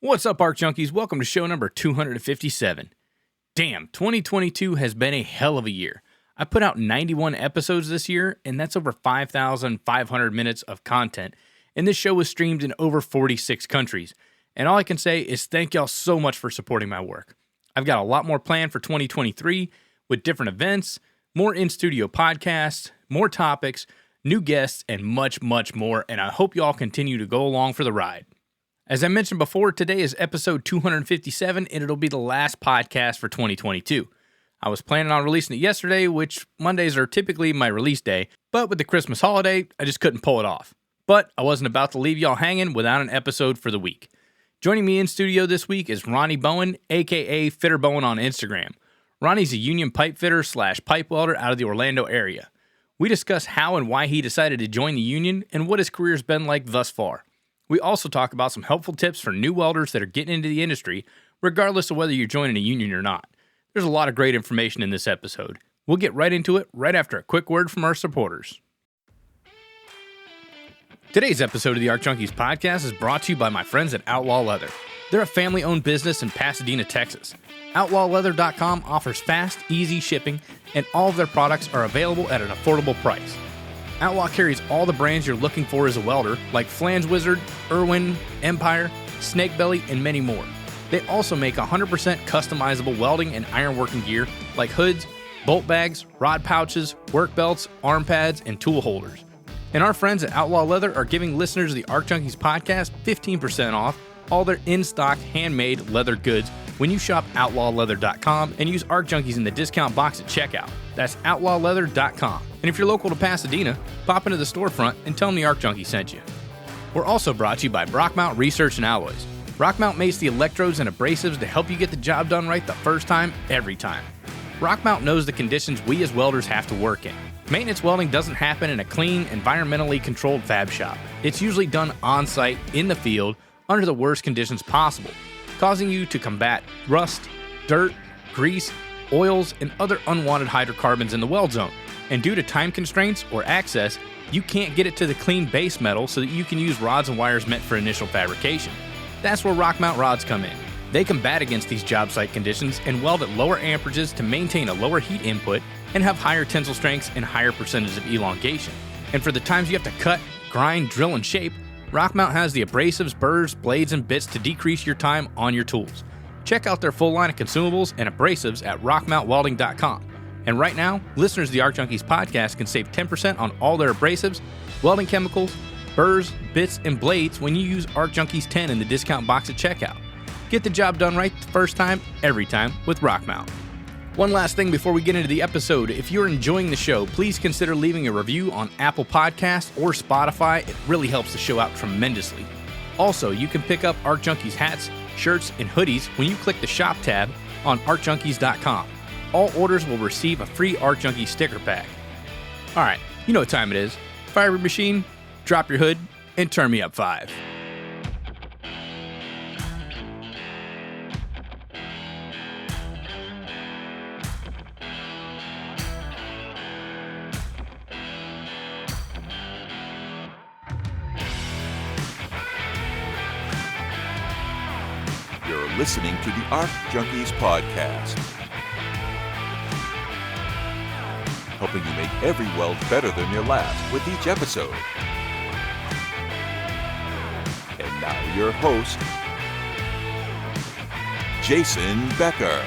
What's up, Arc Junkies? Welcome to show number 257. Damn, 2022 has been a hell of a year. I put out 91 episodes this year, and that's over 5,500 minutes of content, and this show was streamed in over 46 countries. And all I can say is thank y'all so much for supporting my work. I've got a lot more planned for 2023 with different events, more in-studio podcasts, more topics, new guests, and much, much more, and I hope y'all continue to go along for the ride. As I mentioned before, today is episode 257, and it'll be the last podcast for 2022. I was planning on releasing it yesterday, which Mondays are typically my release day, but with the Christmas holiday, I just couldn't pull it off. But I wasn't about to leave y'all hanging without an episode for the week. Joining me in studio this week is Ronnie Bowen, aka Fitter Bowen on Instagram. Ronnie's a union pipe fitter / pipe welder out of the Orlando area. We discuss how and why he decided to join the union and what his career's been like thus far. We also talk about some helpful tips for new welders that are getting into the industry, regardless of whether you're joining a union or not. There's a lot of great information in this episode. We'll get right into it right after a quick word from our supporters. Today's episode of the Arc Junkies podcast is brought to you by my friends at Outlaw Leather. They're a family-owned business in Pasadena, Texas. OutlawLeather.com offers fast, easy shipping, and all of their products are available at an affordable price. Outlaw carries all the brands you're looking for as a welder, like Flange Wizard, Irwin, Empire, Snakebelly, and many more. They also make 100% customizable welding and ironworking gear, like hoods, bolt bags, rod pouches, work belts, arm pads, and tool holders. And our friends at Outlaw Leather are giving listeners of the Arc Junkies podcast 15% off all their in-stock handmade leather goods when you shop outlawleather.com and use Arc Junkies in the discount box at checkout. That's outlawleather.com. And if you're local to Pasadena, pop into the storefront and tell them the Arc Junkie sent you. We're also brought to you by Brockmount Research and Alloys. Brockmount makes the electrodes and abrasives to help you get the job done right the first time, every time. Brockmount knows the conditions we as welders have to work in. Maintenance welding doesn't happen in a clean, environmentally controlled fab shop. It's usually done on-site, in the field, under the worst conditions possible, causing you to combat rust, dirt, grease, oils, and other unwanted hydrocarbons in the weld zone. And due to time constraints or access, you can't get it to the clean base metal so that you can use rods and wires meant for initial fabrication. That's where Rockmount rods come in. They combat against these job site conditions and weld at lower amperages to maintain a lower heat input and have higher tensile strengths and higher percentage of elongation. And for the times you have to cut, grind, drill, and shape, Rockmount has the abrasives, burrs, blades, and bits to decrease your time on your tools. Check out their full line of consumables and abrasives at rockmountwelding.com. And right now, listeners of the Arc Junkies podcast can save 10% on all their abrasives, welding chemicals, burrs, bits, and blades when you use Arc Junkies 10 in the discount box at checkout. Get the job done right the first time, every time with Rockmount. One last thing before we get into the episode, if you're enjoying the show, please consider leaving a review on Apple Podcasts or Spotify. It really helps the show out tremendously. Also, you can pick up Arc Junkies hats, shirts, and hoodies when you click the shop tab on arcjunkies.com. All orders will receive a free Arc Junkies sticker pack. Alright, you know what time it is. Fire your machine, drop your hood, and turn me up 5. You're listening to the Arc Junkies podcast, helping you make every weld better than your last with each episode. And now your host, Jason Becker.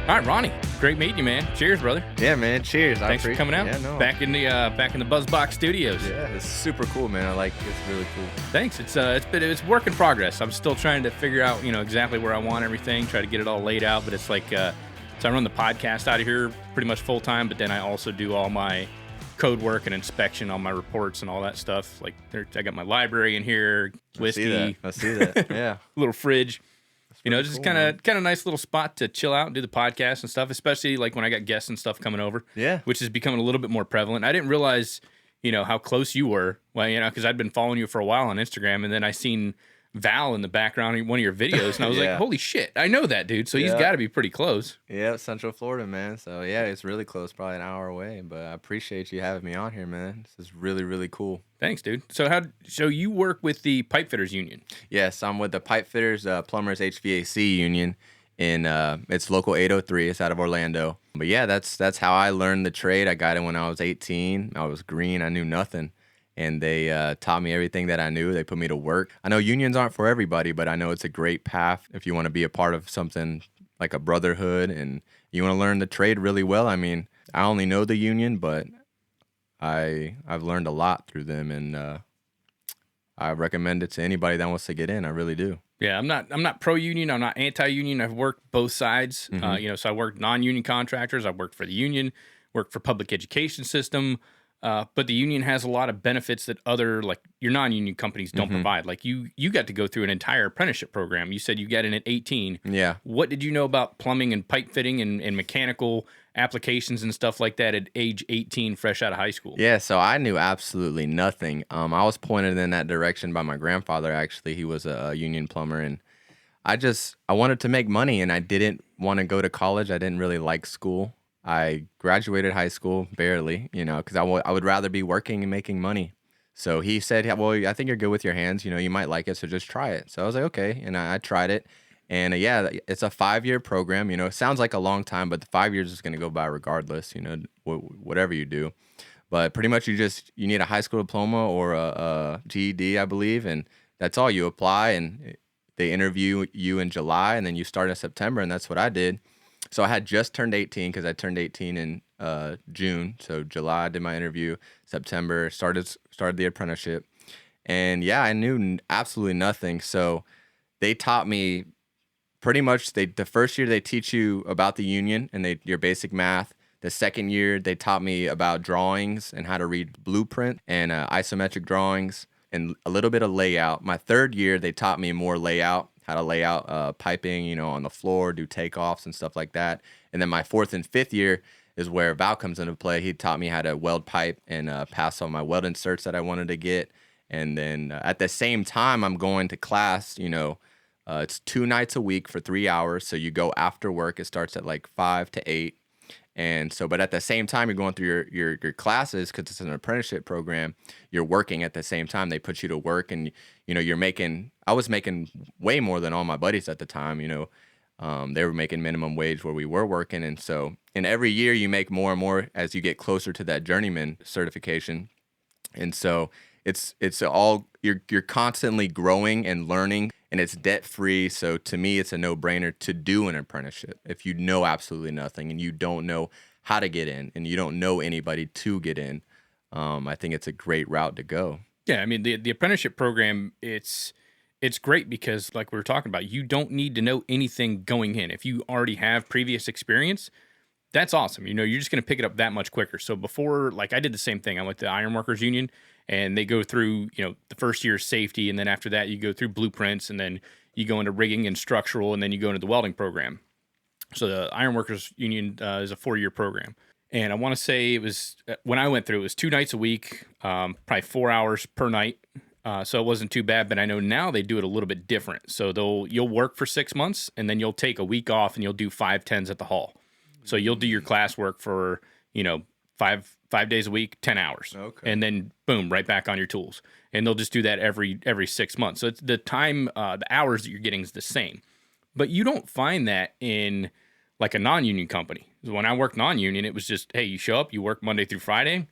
All right, Ronnie, great meeting you, man. Cheers, brother. Yeah, man. Cheers. Thanks for coming out. Yeah, no. Back in the BuzzBox studios. Yeah, it's super cool, man. I like it. It's really cool. Thanks. It's work in progress. I'm still trying to figure out, exactly where I want everything, try to get it all laid out. But it's like, so I run the podcast out of here pretty much full time, but then I also do all my code work and inspection on my reports and all that stuff. Like, I got my library in here, whiskey. I see that. Yeah. Little fridge. Really just cool, kind of nice little spot to chill out and do the podcast and stuff, especially like when I got guests and stuff coming over. Yeah. Which is becoming a little bit more prevalent. I didn't realize, how close you were. Well, because I'd been following you for a while on Instagram, and then I seen Val in the background in one of your videos, and I was like, holy shit, I know that dude. So he's got to be pretty close. Yeah, Central Florida, man. So yeah, it's really close, probably an hour away. But I appreciate you having me on here, man. This is really, really cool. Thanks, dude. So you work with the Pipe Fitters Union? Yes, I'm with the Pipe Fitters Plumbers HVAC Union in it's local 803. It's out of Orlando. But yeah, that's how I learned the trade. I got it when I was 18. I was green. I knew nothing. And they taught me everything that I knew. They put me to work. I know unions aren't for everybody, but I know it's a great path if you want to be a part of something like a brotherhood and you want to learn the trade really well. I mean, I only know the union, but I've learned a lot through them, and I recommend it to anybody that wants to get in. I really do. Yeah, I'm not pro-union. I'm not anti-union. I've worked both sides. So I worked non-union contractors. I've worked for the union, worked for public education system. But the union has a lot of benefits that other, like your non-union companies don't provide. Like you got to go through an entire apprenticeship program. You said you got in at 18. Yeah. What did you know about plumbing and pipe fitting and mechanical applications and stuff like that at age 18, fresh out of high school? Yeah, so I knew absolutely nothing. I was pointed in that direction by my grandfather, actually. He was a union plumber, and I wanted to make money, and I didn't want to go to college. I didn't really like school. I graduated high school barely, because I would rather be working and making money. So he said, well, I think you're good with your hands. You might like it, so just try it. So I was like, okay. And I tried it. And yeah, it's a 5-year program. It sounds like a long time, but the 5 years is going to go by regardless, whatever you do. But pretty much you need a high school diploma or a GED, I believe. And that's all. You apply and they interview you in July, and then you start in September. And that's what I did. So I had just turned 18 because I turned 18 in June. So July I did my interview. September started the apprenticeship, and yeah, I knew absolutely nothing. So they taught me pretty much. The first year they teach you about the union and your basic math. The second year they taught me about drawings and how to read blueprint and isometric drawings and a little bit of layout. My third year they taught me more layout. How to lay out piping, on the floor, do takeoffs and stuff like that. And then my fourth and fifth year is where Val comes into play. He taught me how to weld pipe and pass on my weld inserts that I wanted to get. And then at the same time, I'm going to class, it's 2 nights a week for 3 hours. So you go after work. It starts at like 5 to 8. And so, but at the same time, you're going through your classes because it's an apprenticeship program. You're working at the same time. They put you to work, and I was making way more than all my buddies at the time. They were making minimum wage where we were working, and so in every year you make more and more as you get closer to that journeyman certification. And so it's all you're constantly growing and learning, and it's debt free. So to me, it's a no-brainer to do an apprenticeship if you know absolutely nothing and you don't know how to get in and you don't know anybody to get in. I think it's a great route to go. Yeah, I mean the apprenticeship program, it's great because like we were talking about, you don't need to know anything going in. If you already have previous experience, that's awesome. You're just going to pick it up that much quicker. So before, like I did the same thing. I went to the Ironworkers Union, and they go through, the first year safety, and then after that you go through blueprints, and then you go into rigging and structural, and then you go into the welding program. So the Ironworkers Union is a 4-year program. And I want to say it was, when I went through, it was 2 nights a week, probably 4 hours per night. So it wasn't too bad, but I know now they do it a little bit different. So you'll work for 6 months, and then you'll take a week off, and you'll do 5 10s at the hall. So you'll do your classwork for, 5 days a week, 10 hours. Okay. And then boom, right back on your tools. And they'll just do that every 6 months. So it's the time, the hours that you're getting is the same. But you don't find that in like a non-union company. When I worked non-union, it was just, hey, you show up, you work Monday through Friday.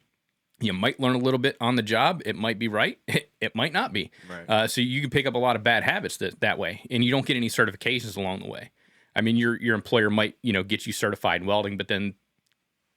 You might learn a little bit on the job. It might be right. It might not be. Right. So you can pick up a lot of bad habits that way. And you don't get any certifications along the way. I mean, your employer might, get you certified in welding, but then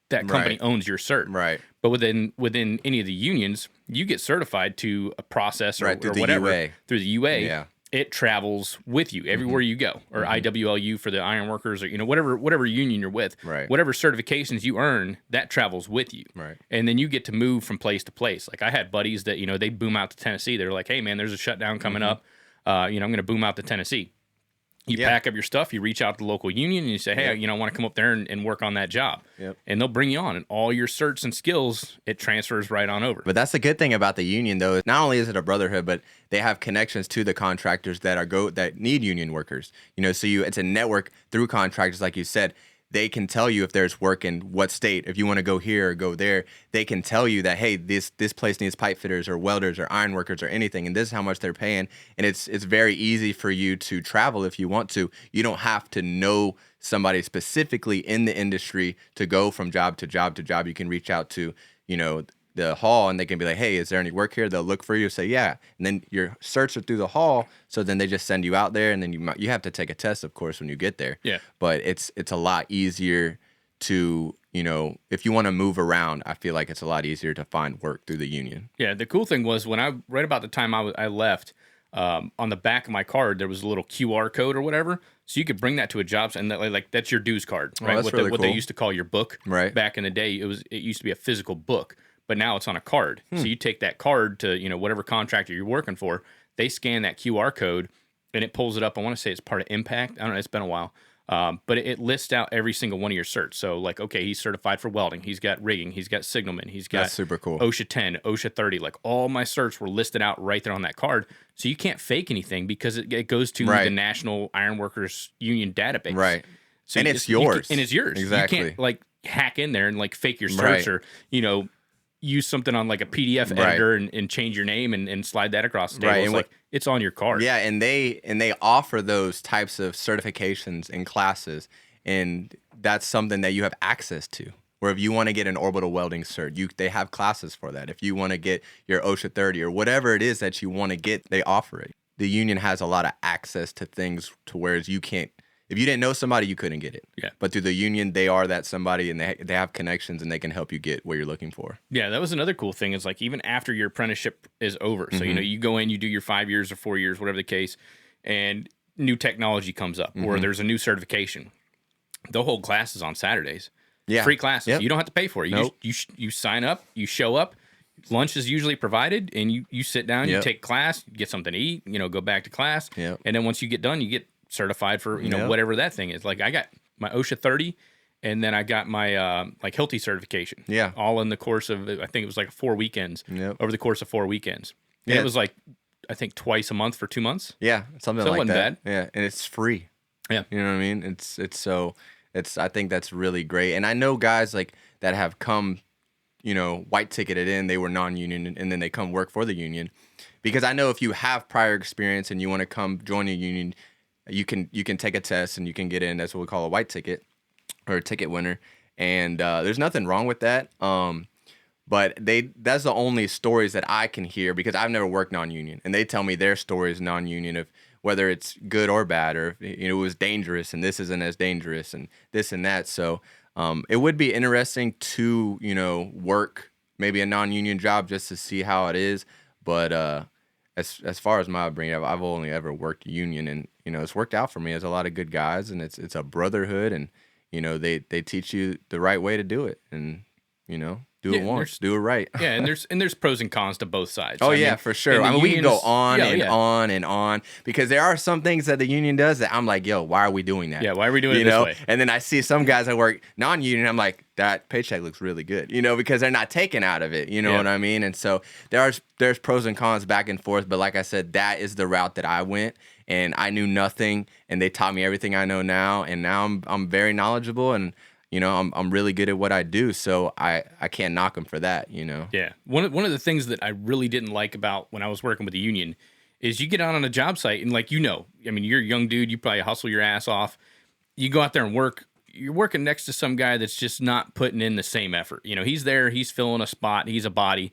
that company owns your cert. Right. But within any of the unions, you get certified to a process or through whatever. the UA. Through the UA. Yeah. It travels with you everywhere you go, or IWLU for the ironworkers, or whatever union you're with. Right. Whatever certifications you earn, that travels with you. Right. And then you get to move from place to place. Like I had buddies that they'd boom out to Tennessee. They're like, hey man, there's a shutdown coming up. I'm going to boom out to Tennessee. You pack up your stuff, you reach out to the local union, and you say, hey, I want to come up there and work on that job. Yep. And they'll bring you on, and all your certs and skills, it transfers right on over. But that's the good thing about the union, though. Not only is it a brotherhood, but they have connections to the contractors that need union workers. So it's a network through contractors, like you said. They can tell you if there's work in what state. If you want to go here or go there, they can tell you that, hey, this place needs pipe fitters or welders or iron workers or anything, and this is how much they're paying. And it's very easy for you to travel if you want to. You don't have to know somebody specifically in the industry to go from job to job to job. You can reach out to, the hall, and they can be like, hey, is there any work here? They'll look for you, say yeah, and then your certs are through the hall, so then they just send you out there, and then you have to take a test, of course, when you get there. Yeah. But it's a lot easier to, if you want to move around, I feel like it's a lot easier to find work through the union. Yeah, the cool thing was right about the time I left, on the back of my card there was a little QR code or whatever, so you could bring that to a job and that's your dues card, right? That's really what cool. they used to call your book. Right. Back in the day, it used to be a physical book. But now it's on a card. So you take that card to, whatever contractor you're working for, they scan that QR code and it pulls it up. I want to say it's part of Impact. I don't know, it's been a while. But it lists out every single one of your certs. So okay, he's certified for welding. He's got rigging. He's got signalman. He's got That's super cool. OSHA 10, OSHA 30. All my certs were listed out right there on that card. So you can't fake anything because it goes to the National Ironworkers Union database. Right. So and it's yours. And it's yours. Exactly. You can't hack in there and fake your certs or, use something on a PDF editor and change your name and slide that across the table. It's it's on your card. Yeah, and they offer those types of certifications in classes, and that's something that you have access to. Where if you want to get an orbital welding cert, they have classes for that. If you want to get your OSHA 30 or whatever it is that you want to get, they offer it. The union has a lot of access to things to whereas you can't. If you didn't know somebody, you couldn't get it. Yeah. But through the union, they are that somebody, and they have connections, and they can help you get what you're looking for. Yeah, that was another cool thing is even after your apprenticeship is over, so you go in, you do your 5 years or 4 years, whatever the case, and new technology comes up or there's a new certification. They'll hold classes on Saturdays. Yeah. Free classes. Yep. You don't have to pay for it. You sign up, you show up. Lunch is usually provided, and you sit down, you take class, get something to eat, go back to class, and then once you get done, you get certified for whatever that thing is. I got my OSHA 30, and then I got my Hilti certification. Yeah, all in the course of I think it was 4 weekends. Yep. Over the course of 4 weekends. And it was I think twice a month for 2 months. Yeah, something so like it wasn't that. Bad. Yeah, and it's free. Yeah, you know what I mean. It's I think that's really great, and I know guys that have come, white ticketed in. They were non-union, and then they come work for the union, because I know if you have prior experience and you want to come join a union. You can take a test and you can get in. That's what we call a white ticket or a ticket winner. And there's nothing wrong with that. But that's the only stories that I can hear because I've never worked non-union. And they tell me their stories non-union of whether it's good or bad or if, it was dangerous and this isn't as dangerous and this and that. So it would be interesting to, work maybe a non-union job just to see how it is. But as far as my upbringing, I've only ever worked union, and it's worked out for me. There's a lot of good guys, and it's a brotherhood, and they teach you the right way to do it, and do it once, do it right. Yeah, and there's pros and cons to both sides. Oh, for sure. I mean, we can go on on and on because there are some things that the union does that I'm like, yo, why are we doing that? Yeah, why are we doing it this way? And then I see some guys that work non-union, I'm like, that paycheck looks really good, because they're not taken out of it, what I mean? And so there's pros and cons back and forth, but like I said, that is the route that I went, and I knew nothing, and they taught me everything I know now, and now I'm very knowledgeable, and I'm really good at what I do, so I can't knock them for that, Yeah. One of the things that I really didn't like about when I was working with the union is you get out on a job site and I mean, you're a young dude, you probably hustle your ass off. You go out there and work. You're working next to some guy that's just not putting in the same effort. He's there, he's filling a spot, he's a body.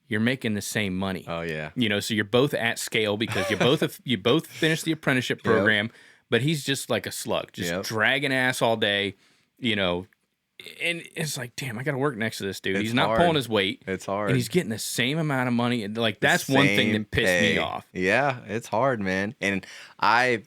You're making the same money. Oh yeah. So you're both at scale because you both finished the apprenticeship program, but he's just like a slug, just dragging ass all day. And it's like, damn, I got to work next to this dude. He's not pulling his weight. It's hard. And he's getting the same amount of money. And that's one thing that pissed me off. Yeah, it's hard, man. And I've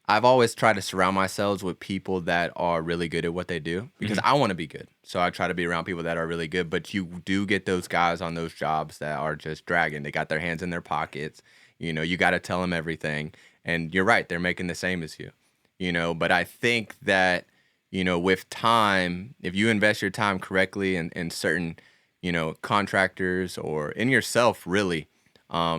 always tried to surround myself with people that are really good at what they do because I want to be good. So I try to be around people that are really good. But you do get those guys on those jobs that are just dragging. They got their hands in their pockets. You got to tell them everything. and you're right, they're making the same as you, but I think that, with time, if you invest your time correctly in certain, contractors or in yourself, really,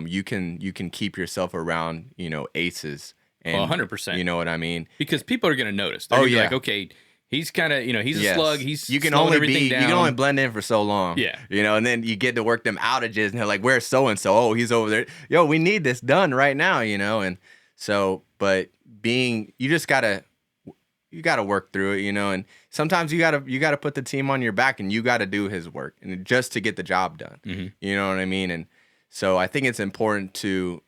you can keep yourself around, aces. Well, And 100%. you know what I mean? Because people are going to notice. They're gonna be like, okay, he's kind of, he's a slug. He's you can slowing only everything down. you can only blend in for so long. Yeah. And then you get to work them outages, and they're like, "Where's so and so? Oh, he's over there. Yo, we need this done right now." And so, but you gotta work through it, and sometimes you gotta put the team on your back, and you gotta do his work, and just to get the job done. Mm-hmm. You know what I mean? And so I think it's important to,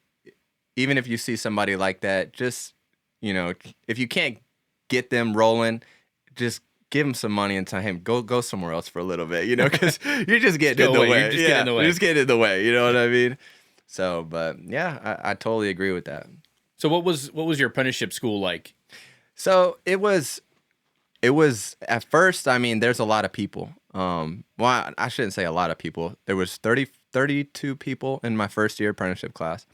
even if you see somebody like that, just if you can't get them rolling, just give them some money and tell him go somewhere else for a little bit, because you're just getting in the way. You're just getting in the way. You're just getting in the way. You know what I mean? So, but yeah, I totally agree with that. So what was your apprenticeship school like? So it was at first, I mean, there's a lot of people. Well, I shouldn't say a lot of people. There was 32 people in my first year apprenticeship class,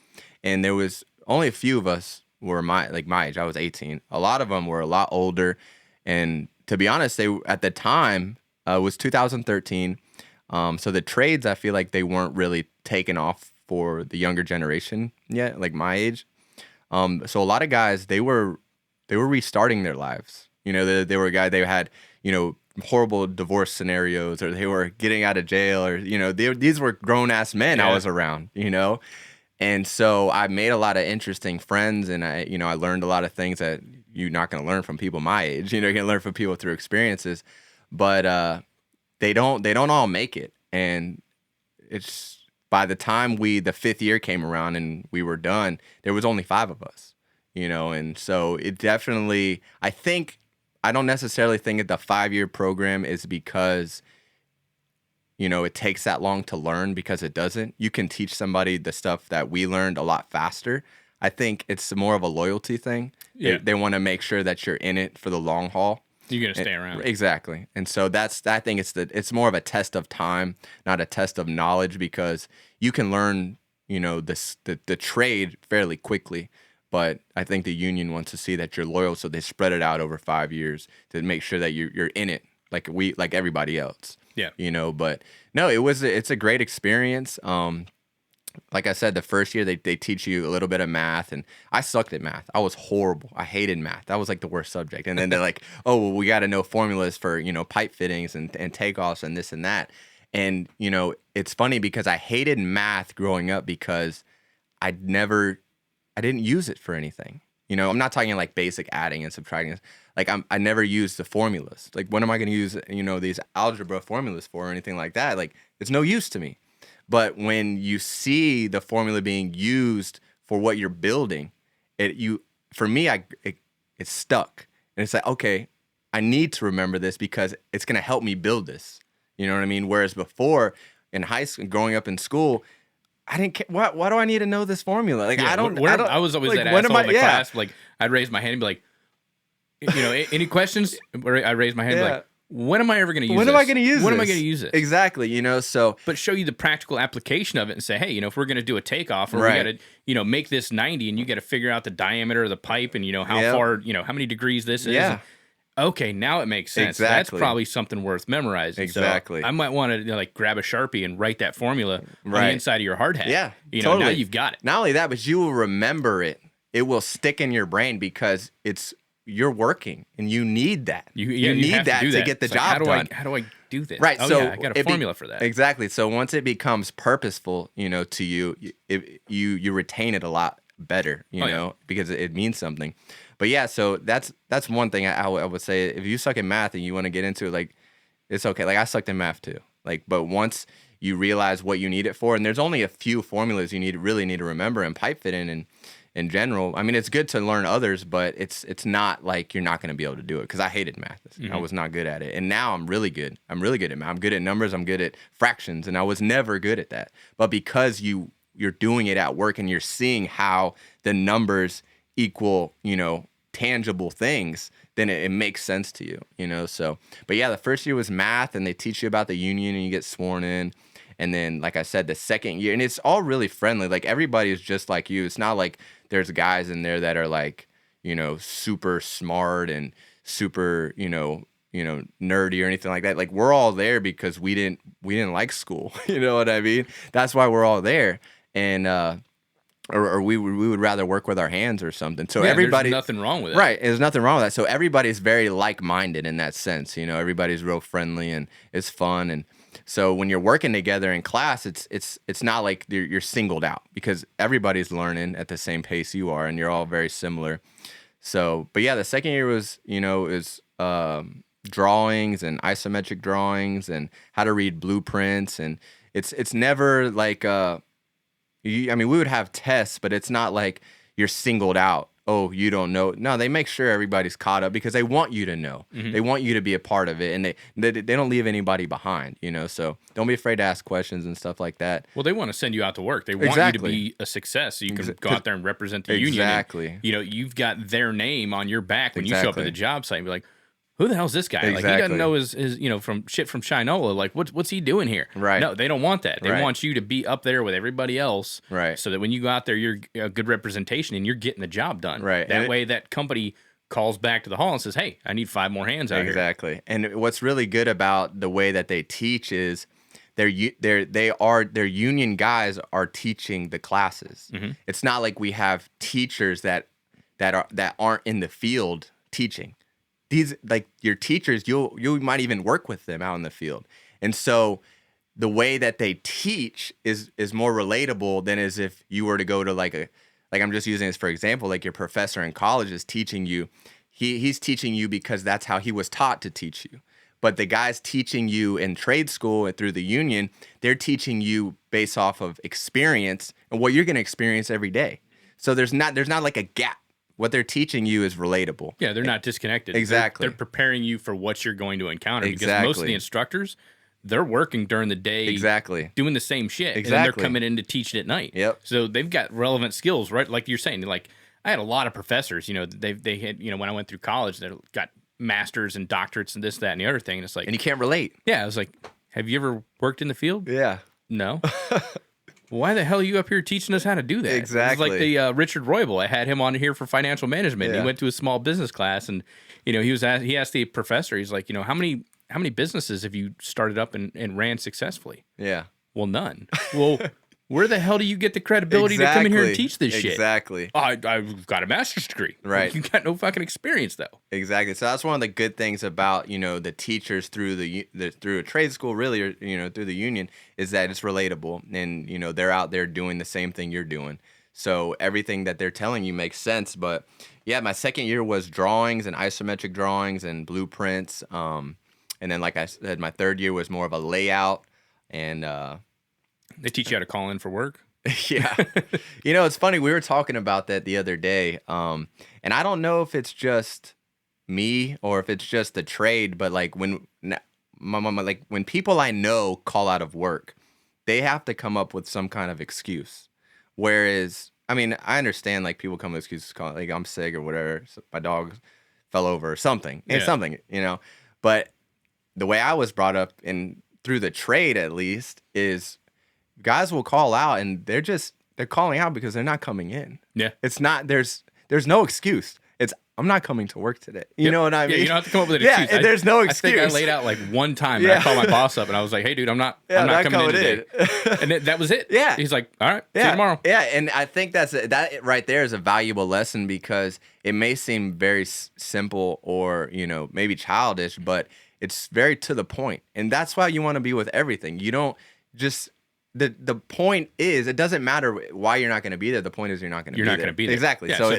and there was only a few of us were my age. I was 18. A lot of them were a lot older, and to be honest, they at the time was 2013. So the trades, I feel like they weren't really taken off for the younger generation yet, like my age. So a lot of guys, they were restarting their lives. They were guys, they had, horrible divorce scenarios, or they were getting out of jail, or, these were grown ass men I was around, And so I made a lot of interesting friends, and I learned a lot of things that you're not going to learn from people my age. You're going to learn from people through experiences, but they don't all make it. And it's by the time the fifth year came around and we were done, there was only 5 of us. And so it definitely, I don't necessarily think that the 5-year program is because, it takes that long to learn, because it doesn't. You can teach somebody the stuff that we learned a lot faster. I think it's more of a loyalty thing. Yeah. They want to make sure that you're in it for the long haul. You're going to stay around. Exactly. And so I think it's more of a test of time, not a test of knowledge, because you can learn, the trade fairly quickly. But I think the union wants to see that you're loyal, so they spread it out over 5 years to make sure that you're in it like everybody else. Yeah. But no, it's a great experience. Like I said, the first year they teach you a little bit of math, and I sucked at math. I was horrible. I hated math. That was like the worst subject. And then they're like, "Oh, well, we got to know formulas for pipe fittings and takeoffs and this and that." And it's funny because I hated math growing up because I didn't use it for anything. I'm not talking like basic adding and subtracting. Like I never used the formulas. Like, what am I going to use, these algebra formulas for, or anything like that? Like, it's no use to me. But when you see the formula being used for what you're building, for me, it's stuck. And it's like, okay, I need to remember this because it's going to help me build this. You know what I mean? Whereas before, in high school, growing up in school, I didn't care. Why do I need to know this formula? Like, yeah, I was always like, that asshole in the class. Like, I'd raise my hand and be like, any questions? I raise my hand and be like, when am I ever going to use this? When am I going to use this? When am I going to use it? Exactly, so. But show you the practical application of it and say, hey, if we're going to do a takeoff, or right. we got to, make this 90, and you got to figure out the diameter of the pipe, and how yep. far, how many degrees this is. Yeah. Okay, now it makes sense. Exactly. That's probably something worth memorizing. Exactly. So I might want to grab a Sharpie and write that formula on right. the inside of your hard hat. Yeah, totally. Now you've got it. Not only that, but you will remember it. It will stick in your brain because you're working and you need that. You need that to get the job done. How do I do this? Right. Oh, so yeah, I got a formula for that. Exactly. So once it becomes purposeful, to you, you retain it a lot better, because it means something. But yeah, so that's one thing I would say. If you suck at math and you want to get into it, like, it's okay. Like, I sucked in math too. Like, but once you realize what you need it for, and there's only a few formulas you really need to remember in pipe fitting and in general. I mean, it's good to learn others, but it's not like you're not going to be able to do it, because I hated math. Mm-hmm. I was not good at it. And now I'm really good. I'm really good at math. I'm good at numbers. I'm good at fractions. And I was never good at that. But because you're doing it at work and you're seeing how the numbers equal, tangible things, then it makes sense to you, so. But yeah, the first year was math, and they teach you about the union, and you get sworn in. And then, like I said, the second year, and it's all really friendly. Like everybody is just like you. It's not like there's guys in there that are like, super smart and super, nerdy or anything like that. Like we're all there because we didn't like school. You know what I mean? That's why we're all there. And or we would rather work with our hands or something. So everybody, there's nothing wrong with it. Right. There's nothing wrong with that. So everybody's very like-minded in that sense. Everybody's real friendly and it's fun. And so when you're working together in class, it's not like you're singled out because everybody's learning at the same pace you are and you're all very similar. So, but yeah, the second year was, drawings and isometric drawings and how to read blueprints. And it's never like, we would have tests, but it's not like you're singled out. Oh, you don't know. No, they make sure everybody's caught up because they want you to know. Mm-hmm. They want you to be a part of it, and they don't leave anybody behind, So don't be afraid to ask questions and stuff like that. Well, they want to send you out to work. They want you to be a success so you can go out there and represent the union. Exactly. And, you've got their name on your back when you show up at the job site and be like, who the hell's this guy? Like, he doesn't know his from Shinola. Like, what's he doing here? Right. No, they don't want that. They want you to be up there with everybody else. Right. So that when you go out there, you're a good representation and you're getting the job done. Right. That way, that company calls back to the hall and says, hey, I need 5 more hands out here. Exactly. And what's really good about the way that they teach is their union guys are teaching the classes. Mm-hmm. It's not like we have teachers that aren't in the field teaching. These, like, your teachers, you might even work with them out in the field. And so the way that they teach is more relatable than as if you were to go to like I'm just using this for example, like your professor in college is teaching you. He's teaching you because that's how he was taught to teach you. But the guys teaching you in trade school and through the union, they're teaching you based off of experience and what you're going to experience every day. So there's not like a gap. What they're teaching you is relatable. Yeah, they're not disconnected. Exactly. They're preparing you for what you're going to encounter. Exactly. Because most of the instructors, they're working during the day. Exactly. Doing the same shit. Exactly. And then they're coming in to teach it at night. Yep. So they've got relevant skills, right? Like you're saying, like I had a lot of professors, they had, when I went through college, they got masters and doctorates and this, that, and the other thing. And it's like, and you can't relate. Yeah. I was like, have you ever worked in the field? Yeah. No. Why the hell are you up here teaching us how to do that? Exactly. It's like the Richard Roybal. I had him on here for financial management. Yeah. He went to a small business class, and he asked the professor. He's like, how many businesses have you started up and ran successfully? Yeah. Well, none. Well, where the hell do you get the credibility to come in here and teach this shit? Exactly. I've got a master's degree. Right. You got no fucking experience though. Exactly. So that's one of the good things about the teachers through through a trade school, really, or through the union, is that it's relatable, and they're out there doing the same thing you're doing. So everything that they're telling you makes sense. But yeah, my second year was drawings and isometric drawings and blueprints. And then, like I said, my third year was more of a layout and. They teach you how to call in for work? Yeah. It's funny. We were talking about that the other day. And I don't know if it's just me or if it's just the trade, but like when people I know call out of work, they have to come up with some kind of excuse. Whereas, I understand like people come with excuses, like I'm sick or whatever. So my dog fell over or something. It's something, But the way I was brought up through the trade, at least, is guys will call out and they're calling out because they're not coming in. Yeah. It's not, there's no excuse. It's, I'm not coming to work today. You know what I mean? Yeah, you don't have to come up with an excuse. Yeah, there's no excuse. I think I laid out like one time and I called my boss up and I was like, hey dude, I'm not coming in today. And that was it. Yeah. He's like, all right, see you tomorrow. Yeah. And I think that right there is a valuable lesson because it may seem very simple or, maybe childish, but it's very to the point. And that's why you want to be with everything. You don't just, the point is, it doesn't matter why you're not going to be there. The point is you're not going to be there. You're not going to be there. Exactly. Yeah, so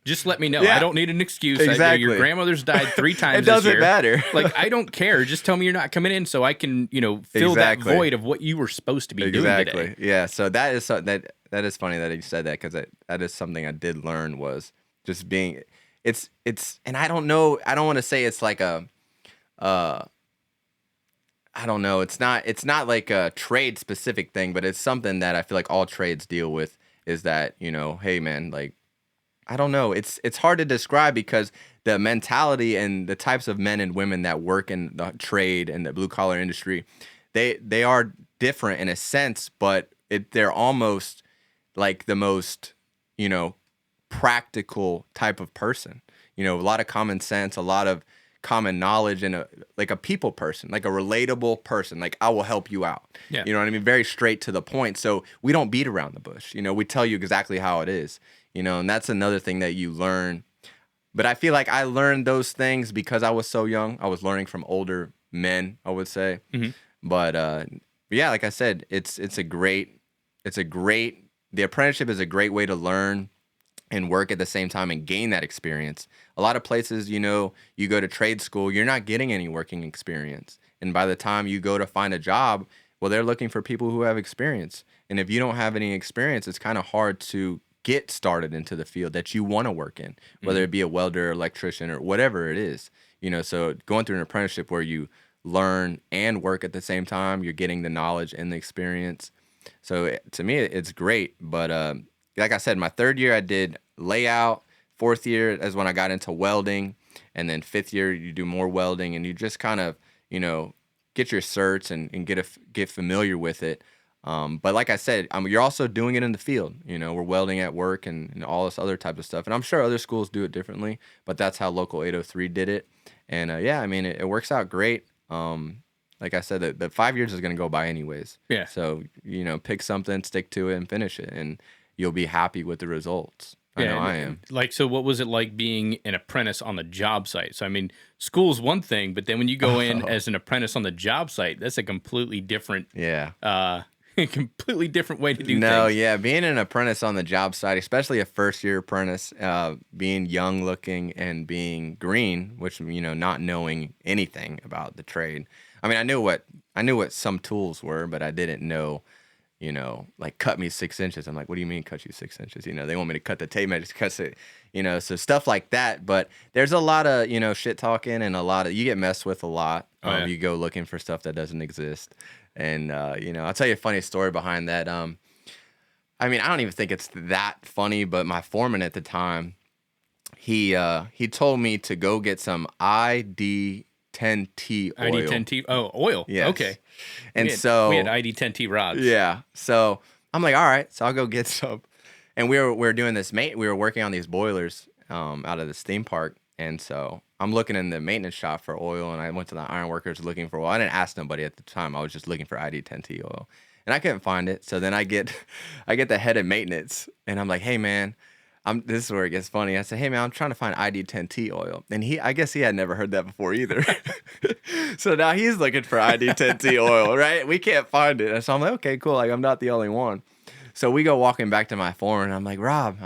just let me know. Yeah. I don't need an excuse. Exactly. Your grandmother's died 3 times It doesn't this year. matter. Like, I don't care. Just tell me you're not coming in so I can, fill that void of what you were supposed to be doing today. Yeah. So that is funny that you said that because that is something I did learn was just being, it's, and I don't know, I don't want to say it's like I don't know. It's not like a trade specific thing, but it's something that I feel like all trades deal with is that, hey man, like, I don't know. It's hard to describe because the mentality and the types of men and women that work in the trade and the blue collar industry, they are different in a sense, but they're almost like the most, practical type of person. A lot of common sense, a lot of common knowledge, and a people person, like a relatable person. Like, I will help you out. Yeah. You know what I mean? Very straight to the point. So we don't beat around the bush. We tell you exactly how it is. And that's another thing that you learn. But I feel like I learned those things because I was so young. I was learning from older men, I would say. Mm-hmm. But yeah, like I said, the apprenticeship is a great way to learn and work at the same time and gain that experience. A lot of places, you go to trade school, you're not getting any working experience. And by the time you go to find a job, well, they're looking for people who have experience. And if you don't have any experience, it's kind of hard to get started into the field that you want to work in, whether it be a welder, electrician, or whatever it is. So going through an apprenticeship where you learn and work at the same time, you're getting the knowledge and the experience. So to me, it's great. But like I said, my third year I did layout. Fourth year is when I got into welding. And then fifth year, you do more welding, and you just kind of, get your certs and get familiar with it. But like I said, you're also doing it in the field. We're welding at work and all this other type of stuff. And I'm sure other schools do it differently, but that's how Local 803 did it. And yeah, I mean, it works out great. Like I said, the 5 years is going to go by anyways. Yeah. So, pick something, stick to it, and finish it, and you'll be happy with the results. I know I am. Like, so what was it like being an apprentice on the job site? So, I mean, school's one thing, but then when you go in as an apprentice on the job site, that's a completely different, completely different way to do things. No, yeah, being an apprentice on the job site, especially a first-year apprentice, being young-looking and being green, which, not knowing anything about the trade. I mean, I knew what some tools were, but I didn't know, like, cut me 6 inches. I'm like, what do you mean cut you 6 inches? They want me to cut the tape measure, cut it, so stuff like that. But there's a lot of, shit talking, and you get messed with a lot. You go looking for stuff that doesn't exist. And, I'll tell you a funny story behind that. I mean, I don't even think it's that funny, but my foreman at the time, he told me to go get some ID10T oil. ID10T, oil. Yes. Okay. And we had ID10T rods. Yeah. So I'm like, all right, so I'll go get some. And we were doing this we were working on these boilers out of the steam park. And so I'm looking in the maintenance shop for oil, and I went to the iron workers looking for oil. I didn't ask nobody at the time. I was just looking for ID10T oil, and I couldn't find it. So then I get the head of maintenance, and I'm like, hey man, this is where it gets funny. I said, hey man, I'm trying to find ID10T oil, and I guess he had never heard that before either. So now he's looking for ID10T oil, right? We can't find it, and so I'm like, okay, cool. Like, I'm not the only one. So we go walking back to my foreman, and I'm like, Rob,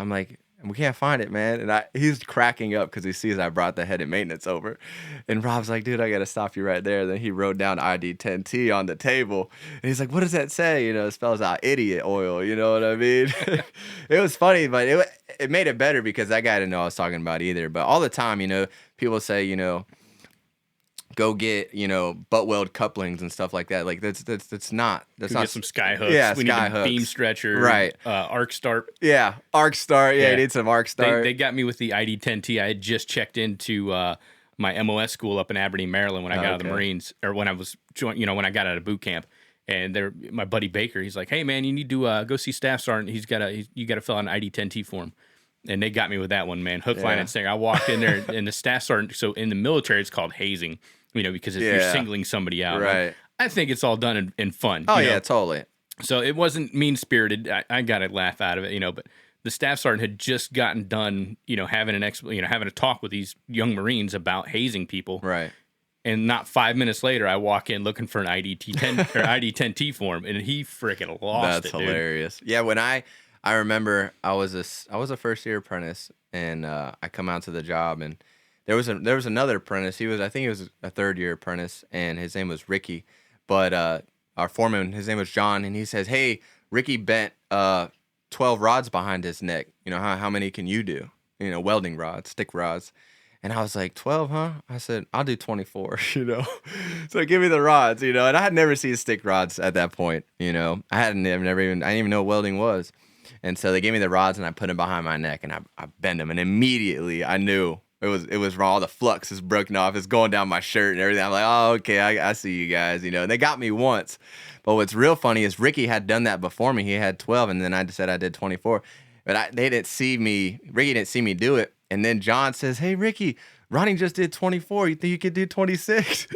we can't find it, man. And he's cracking up because he sees I brought the head of maintenance over. And Rob's like, dude, I got to stop you right there. Then he wrote down ID10T on the table. And he's like, what does that say? It spells out idiot oil. You know what I mean? It was funny, but it made it better because that guy didn't know I was talking about either. But all the time, people say, go get, butt weld couplings and stuff like that. Like, that's not. Get some sky hooks. Yeah, we sky need a hooks. beam stretcher. Right. Arc start. Yeah, arc start. Yeah, you need some arc start. They got me with the ID10T. I had just checked into my MOS school up in Aberdeen, Maryland when I got out of the Marines, or when I was when I got out of boot camp. And my buddy Baker, he's like, hey man, you need to go see Staff Sergeant. You got to fill out an ID10T form. And they got me with that one, man. Hook, line, and sinker. I walked in there, and the Staff Sergeant. So in the military, it's called hazing. Because if you're singling somebody out. Right. I think it's all done in fun. Oh, yeah, totally. So it wasn't mean-spirited. I got a laugh out of it, but the staff sergeant had just gotten done, having having a talk with these young Marines about hazing people. Right. And not 5 minutes later, I walk in looking for an ID10 or ID10T form, and he freaking lost That's it, hilarious. Dude. Yeah, when I remember I was a first-year apprentice, and I come out to the job, and there was another apprentice. I think he was a third-year apprentice, and his name was Ricky. But our foreman, his name was John, and he says, "Hey, Ricky bent 12 rods behind his neck. How many can you do? Welding rods, stick rods." And I was like, 12, huh? I said, I'll do 24. So give me the rods, And I had never seen stick rods at that point. I didn't even know what welding was. And so they gave me the rods, and I put them behind my neck, and I bend them, and immediately I knew it was raw. The flux is broken off. It's going down my shirt and everything. I'm like, oh, okay, I see you guys, you know. And they got me once. But what's real funny is Ricky had done that before me. He had 12, and then I said I did 24. But Ricky didn't see me do it. And then John says, hey, Ricky, Ronnie just did 24. You think you could do 26?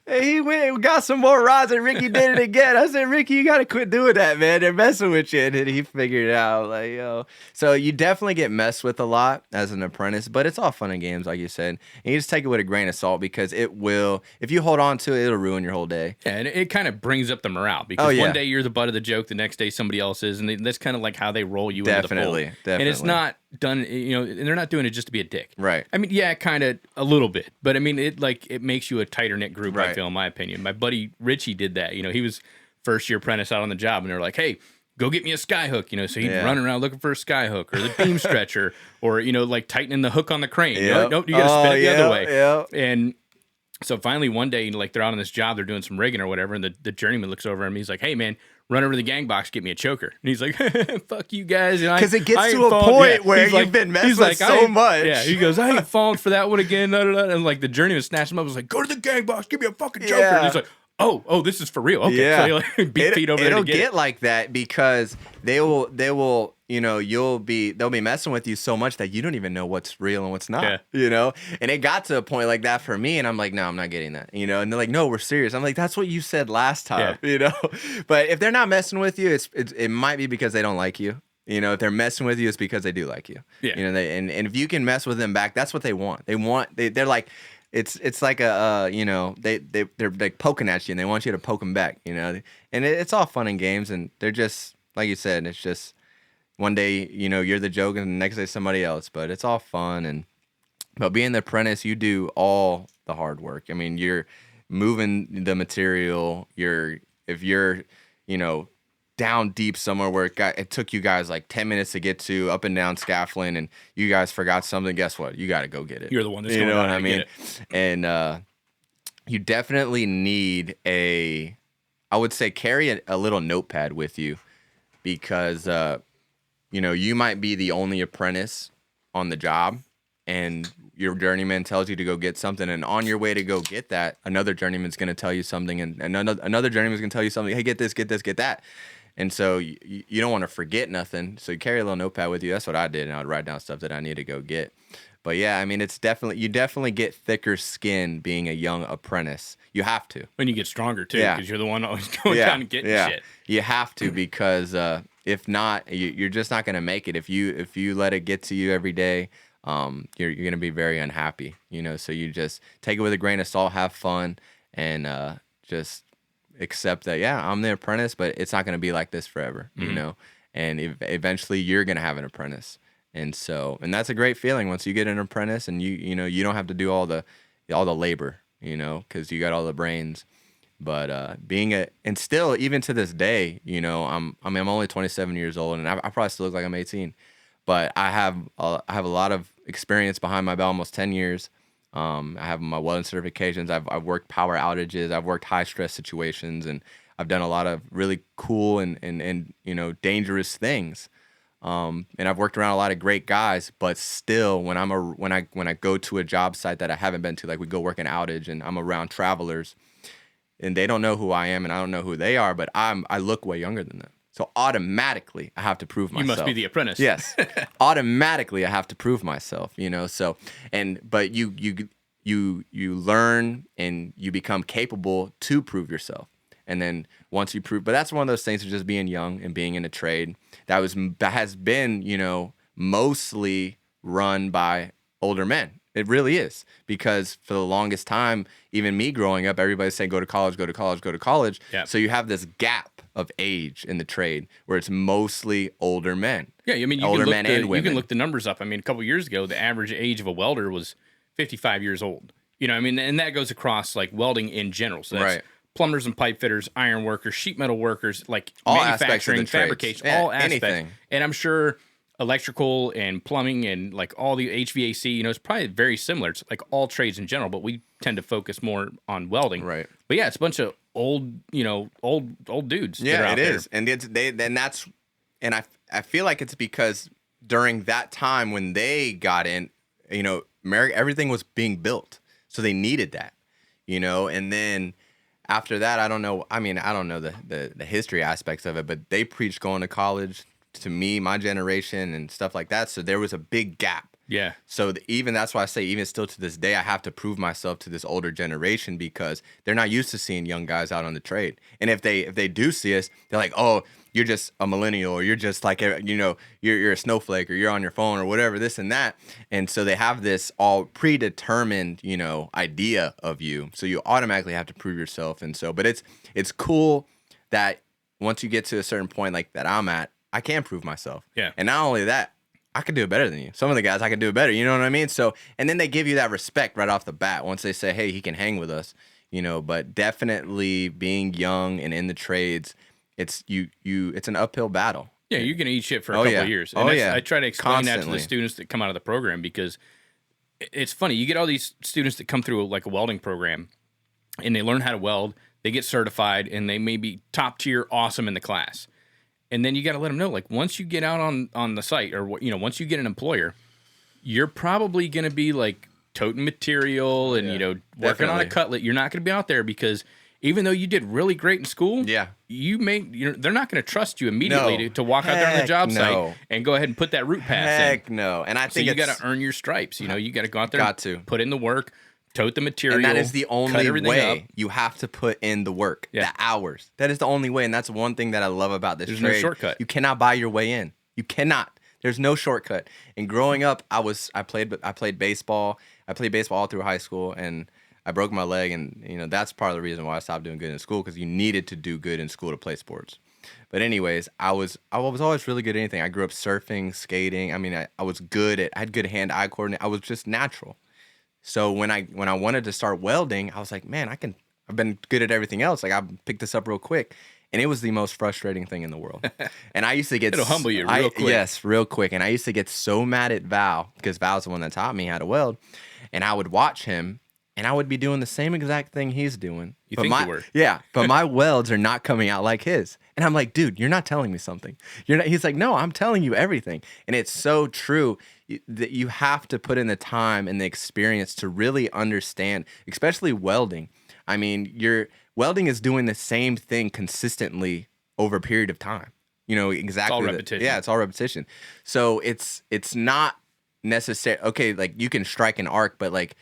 And he went and got some more rods, and Ricky did it again. I said, Ricky, you got to quit doing that, man. They're messing with you. And he figured it out. Like, yo. So you definitely get messed with a lot as an apprentice, but it's all fun and games, like you said. And you just take it with a grain of salt because it will, if you hold on to it, it'll ruin your whole day. Yeah, and it kind of brings up the morale because one day you're the butt of the joke, the next day somebody else is, and that's kind of like how they roll you into the fold. Definitely. And it's not done, you know, and they're not doing it just to be a dick. Right. I mean, yeah, kind of a little bit, but I mean, it makes you a tighter knit group. Right. I feel, in my opinion. My buddy Richie did that. You know, he was first year apprentice out on the job, and they're like, "Hey, go get me a sky hook." You know, so he'd run around looking for a sky hook or the beam stretcher, or you know, like tightening the hook on the crane. Yep. Nope, you got to spin it the other way. Yep. And so finally one day, like they're out on this job, they're doing some rigging or whatever, and the journeyman looks over at him. He's like, "Hey, man, run over to the gang box, get me a choker." And he's like, "Fuck you guys," because it gets to a point where you've been messed with so much. Yeah, he goes, "I ain't falling for that one again." And like the journeyman snatched him up, was like, "Go to the gang box, give me a fucking choker." And he's like, "Oh, this is for real." Okay, yeah. So he like beat feet over there to get like that because they will, you know, they'll be messing with you so much that you don't even know what's real and what's not, you know? And it got to a point like that for me, and I'm like, no, I'm not getting that, you know? And they're like, no, we're serious. I'm like, that's what you said last time, you know? But if they're not messing with you, it might be because they don't like you. You know, if they're messing with you, it's because they do like you. Yeah. You know, and if you can mess with them back, that's what they want. They're like, it's like a you know, they're like poking at you and they want you to poke them back, you know? And it's all fun and games, and they're just, like you said, it's just, one day, you know, you're the joke, and the next day somebody else. But it's all fun, but being the apprentice, you do all the hard work. I mean, you're moving the material. If you're, you know, down deep somewhere where it took you guys like 10 minutes to get to up and down scaffolding, and you guys forgot something. Guess what? You got to go get it. You're the one that's you going know what I mean. And you definitely need I would say carry a little notepad with you because. You know, you might be the only apprentice on the job, and your journeyman tells you to go get something, and on your way to go get that, another journeyman's going to tell you something, and another journeyman's going to tell you something. Hey, get this, get that. And so you don't want to forget nothing, so you carry a little notepad with you. That's what I did, and I would write down stuff that I need to go get. But yeah, I mean, you definitely get thicker skin being a young apprentice. You have to. When you get stronger too, because you're the one always going down and getting shit. You have to, because if not, you're just not gonna make it. If you let it get to you every day, you're gonna be very unhappy. You know, so you just take it with a grain of salt, have fun, and just accept that. Yeah, I'm the apprentice, but it's not gonna be like this forever. Mm-hmm. You know, and eventually you're gonna have an apprentice. And that's a great feeling once you get an apprentice, and you know you don't have to do all the labor, you know, because you got all the brains. But and still, even to this day, you know, I'm only 27 years old, and I probably still look like I'm 18, but I have a lot of experience behind my belt, almost 10 years. I have my welding certifications. I've worked power outages. I've worked high stress situations, and I've done a lot of really cool and you know, dangerous things. And I've worked around a lot of great guys, but still, when I go to a job site that I haven't been to, like we go work an outage, and I'm around travelers, and they don't know who I am, and I don't know who they are, but I look way younger than them. So automatically, I have to prove myself. You must be the apprentice. Yes, automatically, I have to prove myself. You know, so but you learn and you become capable to prove yourself. And then once you prove, but that's one of those things of just being young and being in a trade that has been, you know, mostly run by older men. It really is, because for the longest time, even me growing up, everybody's saying, go to college, go to college, go to college. Yep. So you have this gap of age in the trade where it's mostly older men. Yeah, I mean, older men and women. You can look the numbers up. I mean, a couple years ago, the average age of a welder was 55 years old. You know, I mean, and that goes across like welding in general. So that's plumbers and pipe fitters, iron workers, sheet metal workers, like all manufacturing, fabrication, all aspects. Anything. And I'm sure electrical and plumbing and like all the HVAC, you know, it's probably very similar. It's like all trades in general, but we tend to focus more on welding. Right. But yeah, it's a bunch of old dudes. Yeah, it is. And I feel like it's because during that time when they got in, you know, everything was being built, so they needed that, and then after that, I don't know. I mean, I don't know the history aspects of it, but they preached going to college to me, my generation, and stuff like that. So there was a big gap. Yeah. So even that's why I say, even still to this day, I have to prove myself to this older generation because they're not used to seeing young guys out on the trade. And if they do see us, they're like, oh, you're just a millennial, or you're just like, you're a snowflake, or you're on your phone, or whatever, this and that. And so they have this all predetermined, idea of you. So you automatically have to prove yourself. And so, but it's cool that once you get to a certain point like that I'm at, I can prove myself. Yeah. And not only that, I could do it better than you. Some of the guys I could do it better. You know what I mean? So, and then they give you that respect right off the bat once they say, hey, he can hang with us, but definitely being young and in the trades, it's an uphill battle. Yeah, you're going to eat shit for a couple of years. And I try to explain that to the students that come out of the program because it's funny. You get all these students that come through like a welding program and they learn how to weld, they get certified, and they may be top tier awesome in the class. And then you got to let them know, like, once you get out on the site or, once you get an employer, you're probably going to be, like, toting material and, working on a cutlet. You're not going to be out there because even though you did really great in school, they're not going to trust you immediately to walk out there on the job site and go ahead and put that root pass in. Heck no. And I think you got to earn your stripes. You got to go out there and put in the work. Tote the material. And that is the only way. Up. You have to put in the work, the hours. That is the only way, and that's one thing that I love about this trade. There's no shortcut. You cannot buy your way in. You cannot. There's no shortcut. And growing up, I played baseball. I played baseball all through high school, and I broke my leg, and that's part of the reason why I stopped doing good in school, because you needed to do good in school to play sports. But anyways, I was always really good at anything. I grew up surfing, skating. I mean, I was good at. I had good hand-eye coordination. I was just natural. So when I wanted to start welding, I was like, man, I've been good at everything else. Like, I picked this up real quick. And it was the most frustrating thing in the world. And I used to get... It'll humble you real quick. Yes, real quick. And I used to get so mad at Val, because Val's the one that taught me how to weld. And I would watch him, and I would be doing the same exact thing he's doing. You were. Yeah, but my welds are not coming out like his. And I'm like, dude, you're not telling me something. He's like, no, I'm telling you everything. And it's so true that you have to put in the time and the experience to really understand, especially welding. I mean, welding is doing the same thing consistently over a period of time. Exactly. It's all repetition. It's all repetition. So it's not necessary. Okay, like you can strike an arc, but like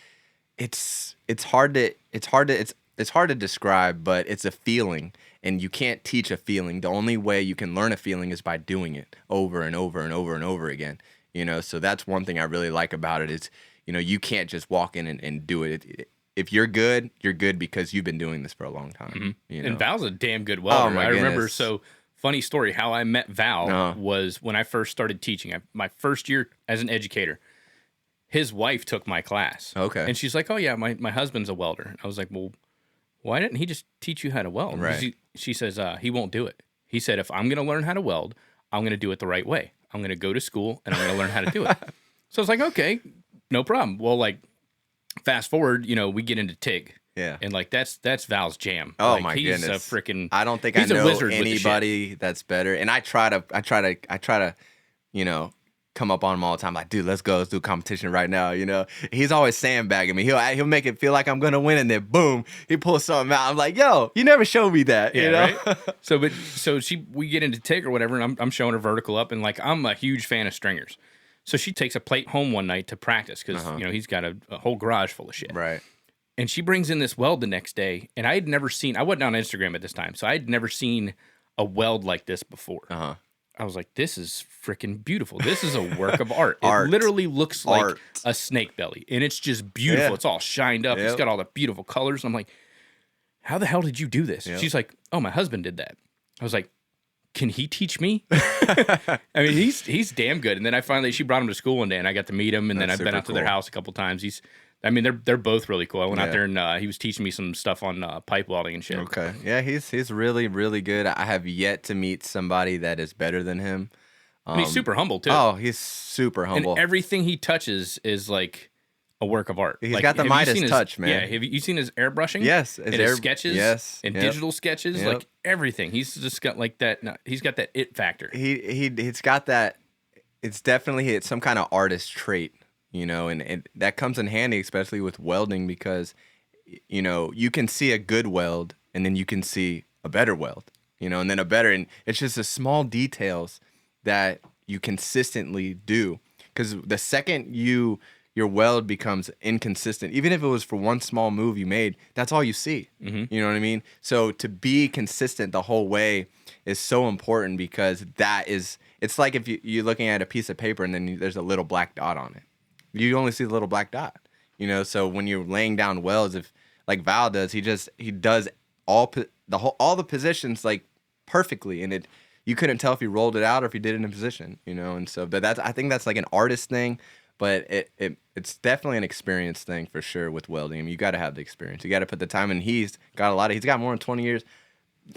it's hard to describe, but it's a feeling, and you can't teach a feeling. The only way you can learn a feeling is by doing it over and over and over and over again. So that's one thing I really like about it is, you can't just walk in and do it. If you're good because you've been doing this for a long time. Mm-hmm. And Val's a damn good welder. Oh, my goodness. Remember, so funny story, how I met Val was when I first started teaching. My first year as an educator, his wife took my class. Okay. And she's like, oh, yeah, my husband's a welder. And I was like, well, why didn't he just teach you how to weld? Right. She says, he won't do it. He said, if I'm going to learn how to weld, I'm going to do it the right way. I'm going to go to school, and I'm going to learn how to do it. So I was like, okay, no problem. Well, like, fast forward, we get into TIG. Yeah. And, like, that's Val's jam. Oh, like, my he's goodness. A freaking... I don't think I know anybody that's better. And I try to, come up on him all the time. Like, dude, let's do a competition right now. He's always sandbagging me. He'll make it feel like I'm gonna win, and then boom, he pulls something out. I'm like, yo, you never showed me that. Right? So we get into TIG or whatever, and I'm showing her vertical up, and like I'm a huge fan of stringers. So she takes a plate home one night to practice because he's got a whole garage full of shit. Right. And she brings in this weld the next day, and I wasn't on Instagram at this time, so I had never seen a weld like this before. I was like, this is freaking beautiful. This is a work of art. It literally looks like a snake belly, and it's just beautiful. Yeah. It's all shined up. It's got all the beautiful colors. I'm like, how the hell did you do this? Yep. She's like, oh, my husband did that. I was like, can he teach me? I mean, he's damn good. And then she brought him to school one day, and I got to meet him, and then I've been out to their house a couple times. They're both really cool. I went out there, and he was teaching me some stuff on pipe welding and shit. Okay. Yeah, he's really, really good. I have yet to meet somebody that is better than him. And he's super humble, too. Oh, he's super humble. And everything he touches is like a work of art. He's got the Midas touch, man. Yeah. Have you seen his airbrushing? Yes. His sketches? Yes. And digital sketches? Like everything. He's just got like that. He's got that it factor. He's got that. It's definitely some kind of artist trait and that comes in handy, especially with welding, because, you can see a good weld and then you can see a better weld, and then a better, and it's just the small details that you consistently do. Because the second your weld becomes inconsistent, even if it was for one small move you made, that's all you see. Mm-hmm. You know what I mean? So to be consistent the whole way is so important, because it's like if you're looking at a piece of paper and then there's a little black dot on it. You only see the little black dot, so when you're laying down welds, if like Val does, he does all the positions like perfectly, and you couldn't tell if he rolled it out or if he did it in position, and so, but I think that's like an artist thing, but it's definitely an experience thing for sure with welding. I mean, you got to have the experience, you got to put the time in. He's got more than 20 years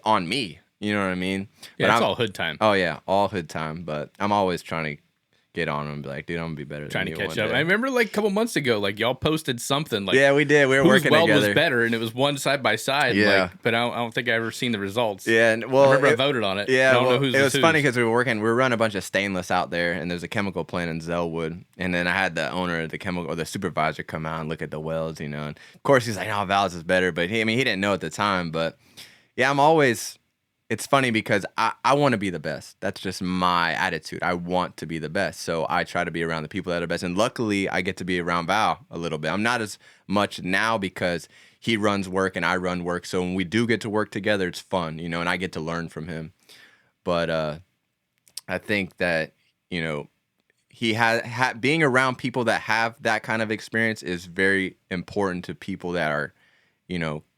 on me, you know what I mean? Yeah, but it's all hood time. Oh yeah, all hood time, but I'm always trying to get on him and be like, dude, I'm gonna be better Trying than to you catch one up. day. I remember like a couple months ago, like y'all posted something like, Yeah, we did. We were whose working weld together. was better, and it was one side by side. Yeah. But I don't think I ever seen the results. Yeah, and, well, I remember I voted on it. Yeah, I don't know who's it was whose. funny because we were running a bunch of stainless out there, and there's a chemical plant in Zellwood, and then I had the owner of the chemical, or the supervisor, come out and look at the welds, and of course he's like, "No, Val's is better," but he didn't know at the time, but yeah, it's funny because I want to be the best. That's just my attitude. I want to be the best. So I try to be around the people that are best. And luckily, I get to be around Val a little bit. I'm not as much now because he runs work and I run work. So when we do get to work together, it's fun, and I get to learn from him. But I think that, he being around people that have that kind of experience is very important to people that are,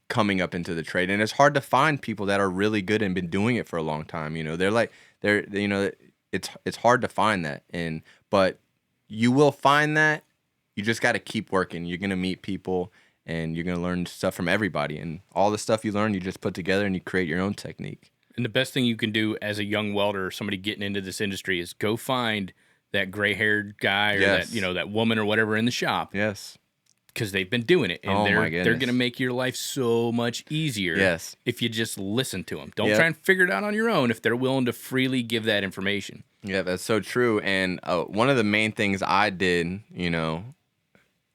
coming up into the trade. And it's hard to find people that are really good and been doing it for a long time. It's hard to find that. But you will find that. You just got to keep working. You're going to meet people and you're going to learn stuff from everybody, and all the stuff you learn, you just put together and you create your own technique. And the best thing you can do as a young welder or somebody getting into this industry is go find that gray-haired guy or Yes. that woman or whatever in the shop. Yes. Because they've been doing it, and Oh, my they're goodness. going to make your life so much easier. Yes. If you just listen to them. Don't Yep. try and figure it out on your own if they're willing to freely give that information. Yeah, that's so true. And one of the main things I did,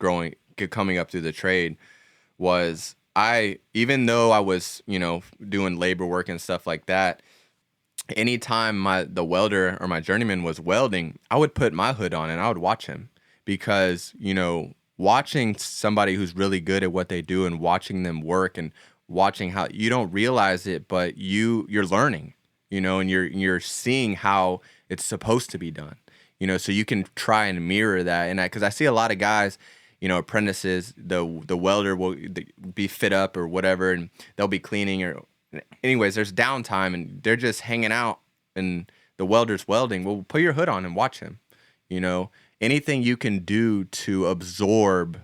coming up through the trade, was even though I was, doing labor work and stuff like that, anytime the welder or my journeyman was welding, I would put my hood on and I would watch him, because, watching somebody who's really good at what they do and watching them work and watching how you don't realize it, but you're learning, and you're seeing how it's supposed to be done, so you can try and mirror that. And because I see a lot of guys, apprentices, the welder will be fit up or whatever, and they'll be cleaning, or anyways, there's downtime and they're just hanging out and the welder's welding. Well, put your hood on and watch him, anything you can do to absorb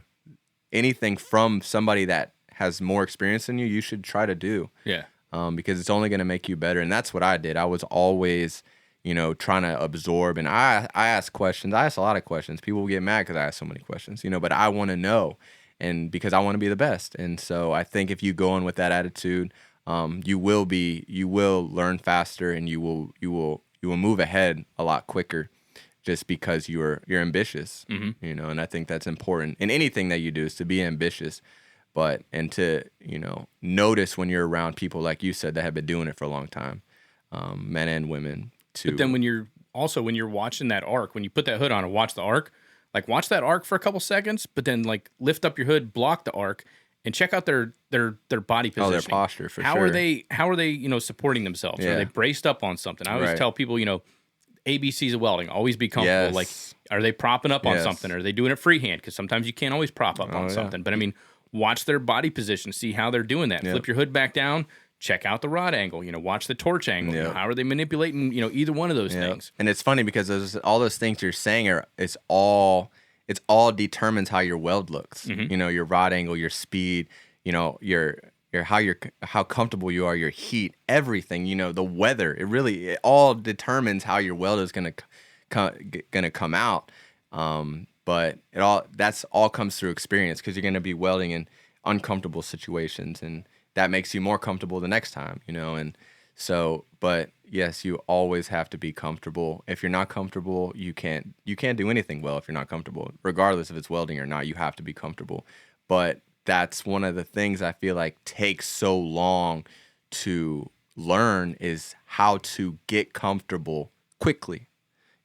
anything from somebody that has more experience than you, you should try to do. Yeah. Because it's only going to make you better. And that's what I did. I was always, trying to absorb. And I ask questions. I ask a lot of questions. People will get mad because I ask so many questions, but I want to know, and because I want to be the best. And so I think if you go in with that attitude, you will learn faster, and you will move ahead a lot quicker, just because you're ambitious, and I think that's important in anything that you do, is to be ambitious, and to, notice when you're around people, like you said, that have been doing it for a long time, men and women too. But then when you're watching that arc, when you put that hood on and watch the arc, like watch that arc for a couple seconds, but then like lift up your hood, block the arc, and check out their body position. Oh, their posture, for how sure. How are they supporting themselves? Yeah. Are they braced up on something? I always Right. tell people, ABCs of welding, always be comfortable. Yes. Like, are they propping up on Yes. something? Are they doing it freehand? Because sometimes you can't always prop up on yeah. something. But I mean, watch their body position, see how they're doing that. Yep. Flip your hood back down, check out the rod angle, watch the torch angle. Yep. How are they manipulating, either one of those Yeah. things? And it's funny because all those things you're saying it's all determines how your weld looks. Your rod angle, your speed, your how comfortable you are, your heat, everything. The weather. It all determines how your weld is gonna come out. But that's all comes through experience, because you're gonna be welding in uncomfortable situations, and that makes you more comfortable the next time. And So, but yes, you always have to be comfortable. If you're not comfortable, you can't do anything well if you're not comfortable. Regardless if it's welding or not, you have to be comfortable. But that's one of the things I feel like takes so long to learn is how to get comfortable quickly,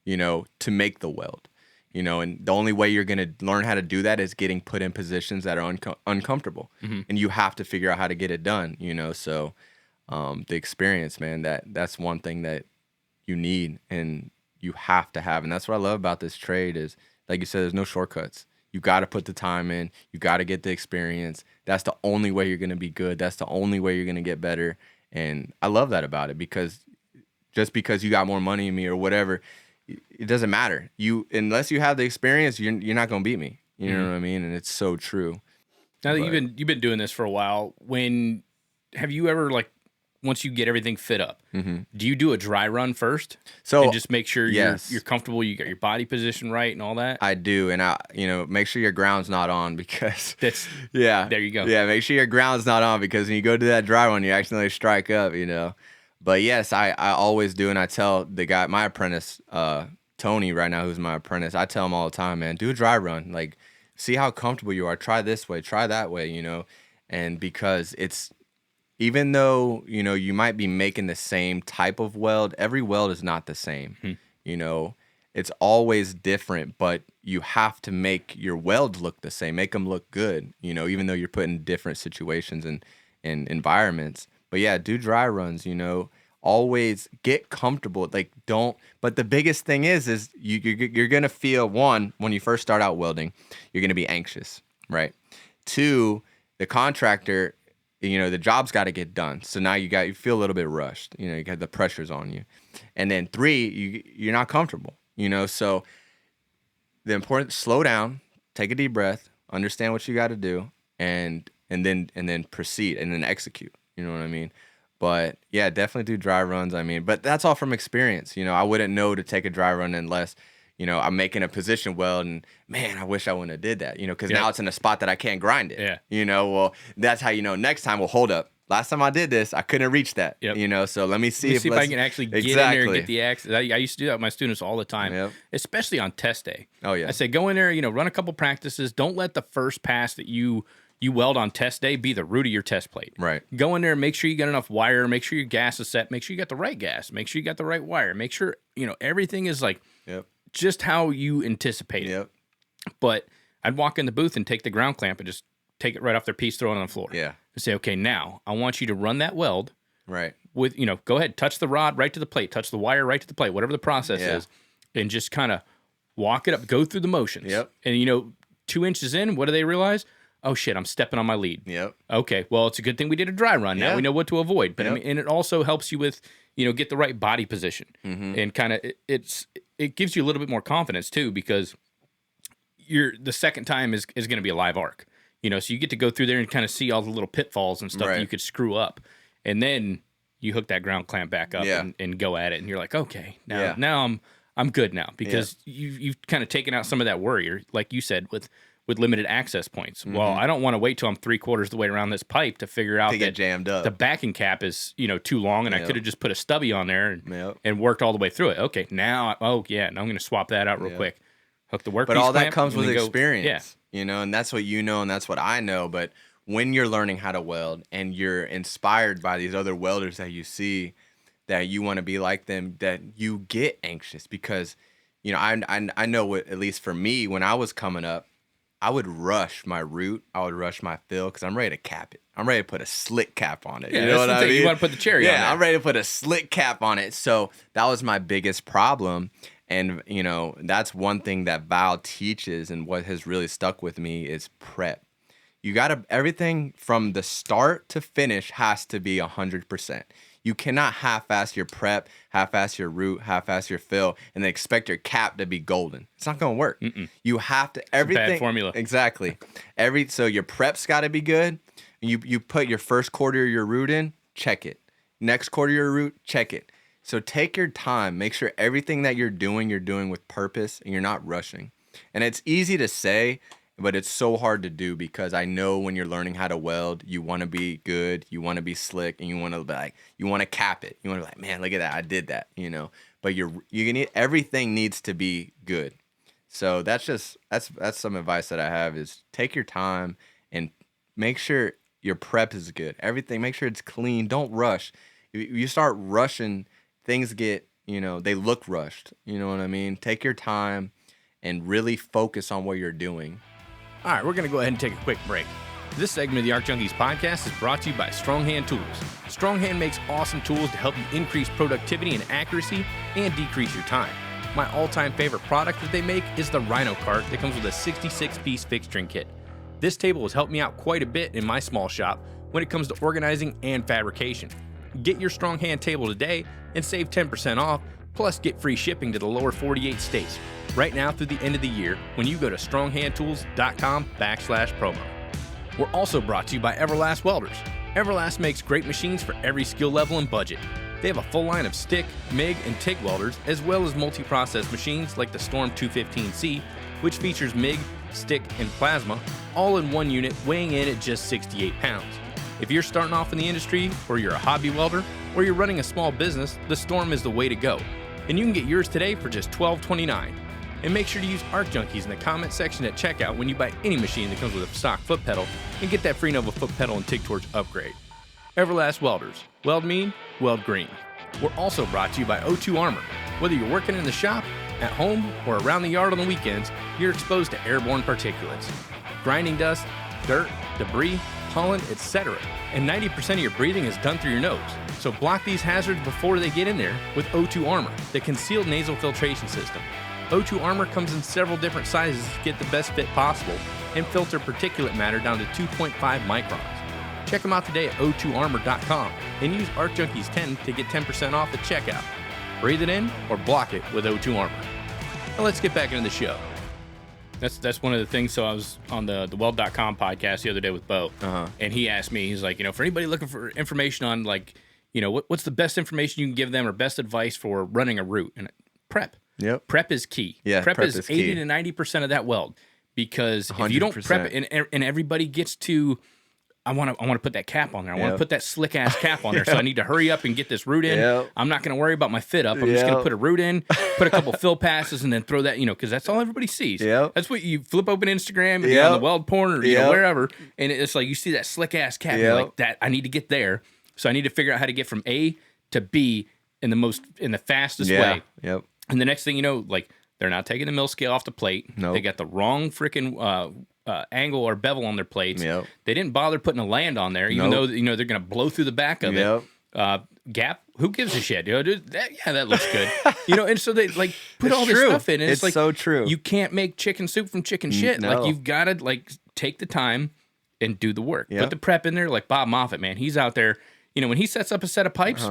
to make the weld. And the only way you're going to learn how to do that is getting put in positions that are uncomfortable. And you have to figure out how to get it done, so the experience, man, that's one thing that you need and you have to have. And that's what I love about this trade is, like you said, there's no shortcuts. You got to put the time in. You got to get the experience. That's the only way you're going to be good. That's the only way you're going to get better. And I love that about it, because just because you got more money than me or whatever, it doesn't matter. Unless you have the experience, you're not going to beat me. You know what I mean? And it's so true. Now that you've been doing this for a while, have you ever, like, once you get everything fit up, do you do a dry run first? So and just make sure yes. you're comfortable, you got your body position right and all that? I do, and make sure your ground's not on, because there you go. Yeah, make sure your ground's not on, because when you go do that dry one, you accidentally strike up, But yes, I always do, and I tell the guy, my apprentice, Tony, right now, who's my apprentice, I tell him all the time, man, do a dry run. Like, see how comfortable you are. Try this way, try that way, And because it's, even though, you might be making the same type of weld, every weld is not the same. It's always different, but you have to make your welds look the same, make them look good, even though you're put in different situations and environments. But yeah, do dry runs, always get comfortable. Like, but the biggest thing is you're going to feel, one, when you first start out welding, you're going to be anxious, right? Two, the contractor, the job's got to get done. So now you feel a little bit rushed, you got the pressures on you. And then three, you're not comfortable, so the important, slow down, take a deep breath, understand what you got to do, and then proceed and then execute. You know what I mean? But yeah, definitely do dry runs. But that's all from experience. I wouldn't know to take a dry run unless, I'm making a position weld, and man, I wish I wouldn't have did that, because now it's in a spot that I can't grind it. Yeah. Well, that's how next time, well, hold up. Last time I did this, I couldn't reach that. So let me see if I can actually get in there and get the access. I used to do that with my students all the time, especially on test day. Oh yeah. I say go in there, run a couple practices. Don't let the first pass that you weld on test day be the root of your test plate. Right. Go in there, make sure you got enough wire, make sure your gas is set, make sure you got the right gas, make sure you got the right wire, make sure everything is like just how you anticipate it. But I'd walk in the booth and take the ground clamp and just take it right off their piece, throw it on the floor. Yeah. And say, okay, now I want you to run that weld. Right. With, go ahead, touch the rod right to the plate, touch the wire right to the plate, whatever the process is, and just kind of walk it up, go through the motions. And, 2 inches in, what do they realize? Oh, shit, I'm stepping on my lead. Okay, well, it's a good thing we did a dry run. Now we know what to avoid. But, and it also helps you with, get the right body position. And kind of, it gives you a little bit more confidence, too, because the second time is going to be a live arc. So you get to go through there and kind of see all the little pitfalls and stuff that you could screw up. And then you hook that ground clamp back up and go at it. And you're like, okay, now I'm good now, because you've kind of taken out some of that worry, or like you said, with limited access points. Well, I don't want to wait till I'm 3/4 of the way around this pipe to figure out that jammed up. The backing cap is, too long, and I could have just put a stubby on there and worked all the way through it. Okay, now I'm going to swap that out real quick. Hook the workpiece. But all that clamp, comes with experience. Yeah. And that's what and that's what I know. But when you're learning how to weld and you're inspired by these other welders that you see, that you want to be like them, that you get anxious, because, I know what, at least for me, when I was coming up, I would rush my root. I would rush my fill, because I'm ready to cap it. I'm ready to put a slick cap on it. Yeah, you know what I mean? You want to put the cherry on it. Yeah, I'm ready to put a slick cap on it. So that was my biggest problem. And, that's one thing that Val teaches, and what has really stuck with me is prep. You got to, everything from the start to finish has to be 100%. You cannot half-ass your prep, half-ass your root, half-ass your fill, and then expect your cap to be golden. It's not going to work. You have to, everything. It's a bad formula. Exactly. So your prep's got to be good. You put your first quarter of your root in, check it. Next quarter of your root, check it. So take your time. Make sure everything that you're doing with purpose, and you're not rushing. And it's easy to say, but it's so hard to do because I know when you're learning how to weld, you want to be good, you want to be slick, and you want to be like, you want to cap it. You want to be like, man, look at that, I did that, you know. But you need, everything needs to be good. So that's some advice that I have is take your time and make sure your prep is good. Everything, make sure it's clean. Don't rush. If you start rushing, things get, you know, they look rushed. You know what I mean? Take your time and really focus on what you're doing. All right, we're going to go ahead and take a quick break. This segment of the Arc Junkies podcast is brought to you by Strong Hand Tools. Strong Hand makes awesome tools to help you increase productivity and accuracy and decrease your time. My all-time favorite product that they make is the Rhino Cart that comes with a 66-piece fixturing kit. This table has helped me out quite a bit in my small shop when it comes to organizing and fabrication. Get your Strong Hand table today and save 10% off, plus get free shipping to the lower 48 states right now through the end of the year when you go to stronghandtools.com/promo. We're also brought to you by Everlast Welders. Everlast makes great machines for every skill level and budget. They have a full line of stick, MIG, and TIG welders, as well as multi-process machines like the Storm 215C, which features MIG, stick, and plasma, all in one unit, weighing in at just 68 pounds. If you're starting off in the industry, or you're a hobby welder, or you're running a small business, the Storm is the way to go. And you can get yours today for just $12.29. And make sure to use Arc Junkies in the comment section at checkout when you buy any machine that comes with a stock foot pedal and get that free Nova foot pedal and TIG Torch upgrade. Everlast Welders. Weld mean, weld green. We're also brought to you by O2 Armor. Whether you're working in the shop, at home, or around the yard on the weekends, you're exposed to airborne particulates. Grinding dust, dirt, debris, pollen, etc. And 90% of your breathing is done through your nose. So block these hazards before they get in there with O2 Armor, the concealed nasal filtration system. O2 Armor comes in several different sizes to get the best fit possible and filter particulate matter down to 2.5 microns. Check them out today at o2armor.com and use ArcJunkies10 to get 10% off at checkout. Breathe it in or block it with O2 Armor. Now let's get back into the show. That's one of the things. So I was on the weld.com podcast the other day with Bo, and he asked me, he's like, you know, for anybody looking for information on, like, you know, what's the best information you can give them or best advice for running a route? And prep. Yep. Prep is key. Yeah, prep is 80 key. to 90% of that weld, because if you don't 100%. prep it, and everybody gets to, I want to put that cap on there. I want to put that slick ass cap on there. So I need to hurry up and get this root in. Yep. I'm not going to worry about my fit up. I'm just going to put a root in, put a couple fill passes, and then throw that, you know, because that's all everybody sees. Yep. That's what you flip open Instagram and you're on the weld porn or you know, wherever, and it's like you see that slick ass cap. You're like, that I need to get there. So I need to figure out how to get from A to B in the fastest way. Yep. And the next thing you know, like, they're not taking the mill scale off the plate. Nope. They got the wrong freaking angle or bevel on their plates. Yep. They didn't bother putting a land on there, even though, you know, they're going to blow through the back of it. Gap, who gives a shit? You know, dude, that looks good. You know, and so they like put all this stuff in, and it's like, so true. You can't make chicken soup from chicken shit. No. Like, you've got to like take the time and do the work. Put the prep in there. Like Bob Moffat, man, he's out there. You know, when he sets up a set of pipes,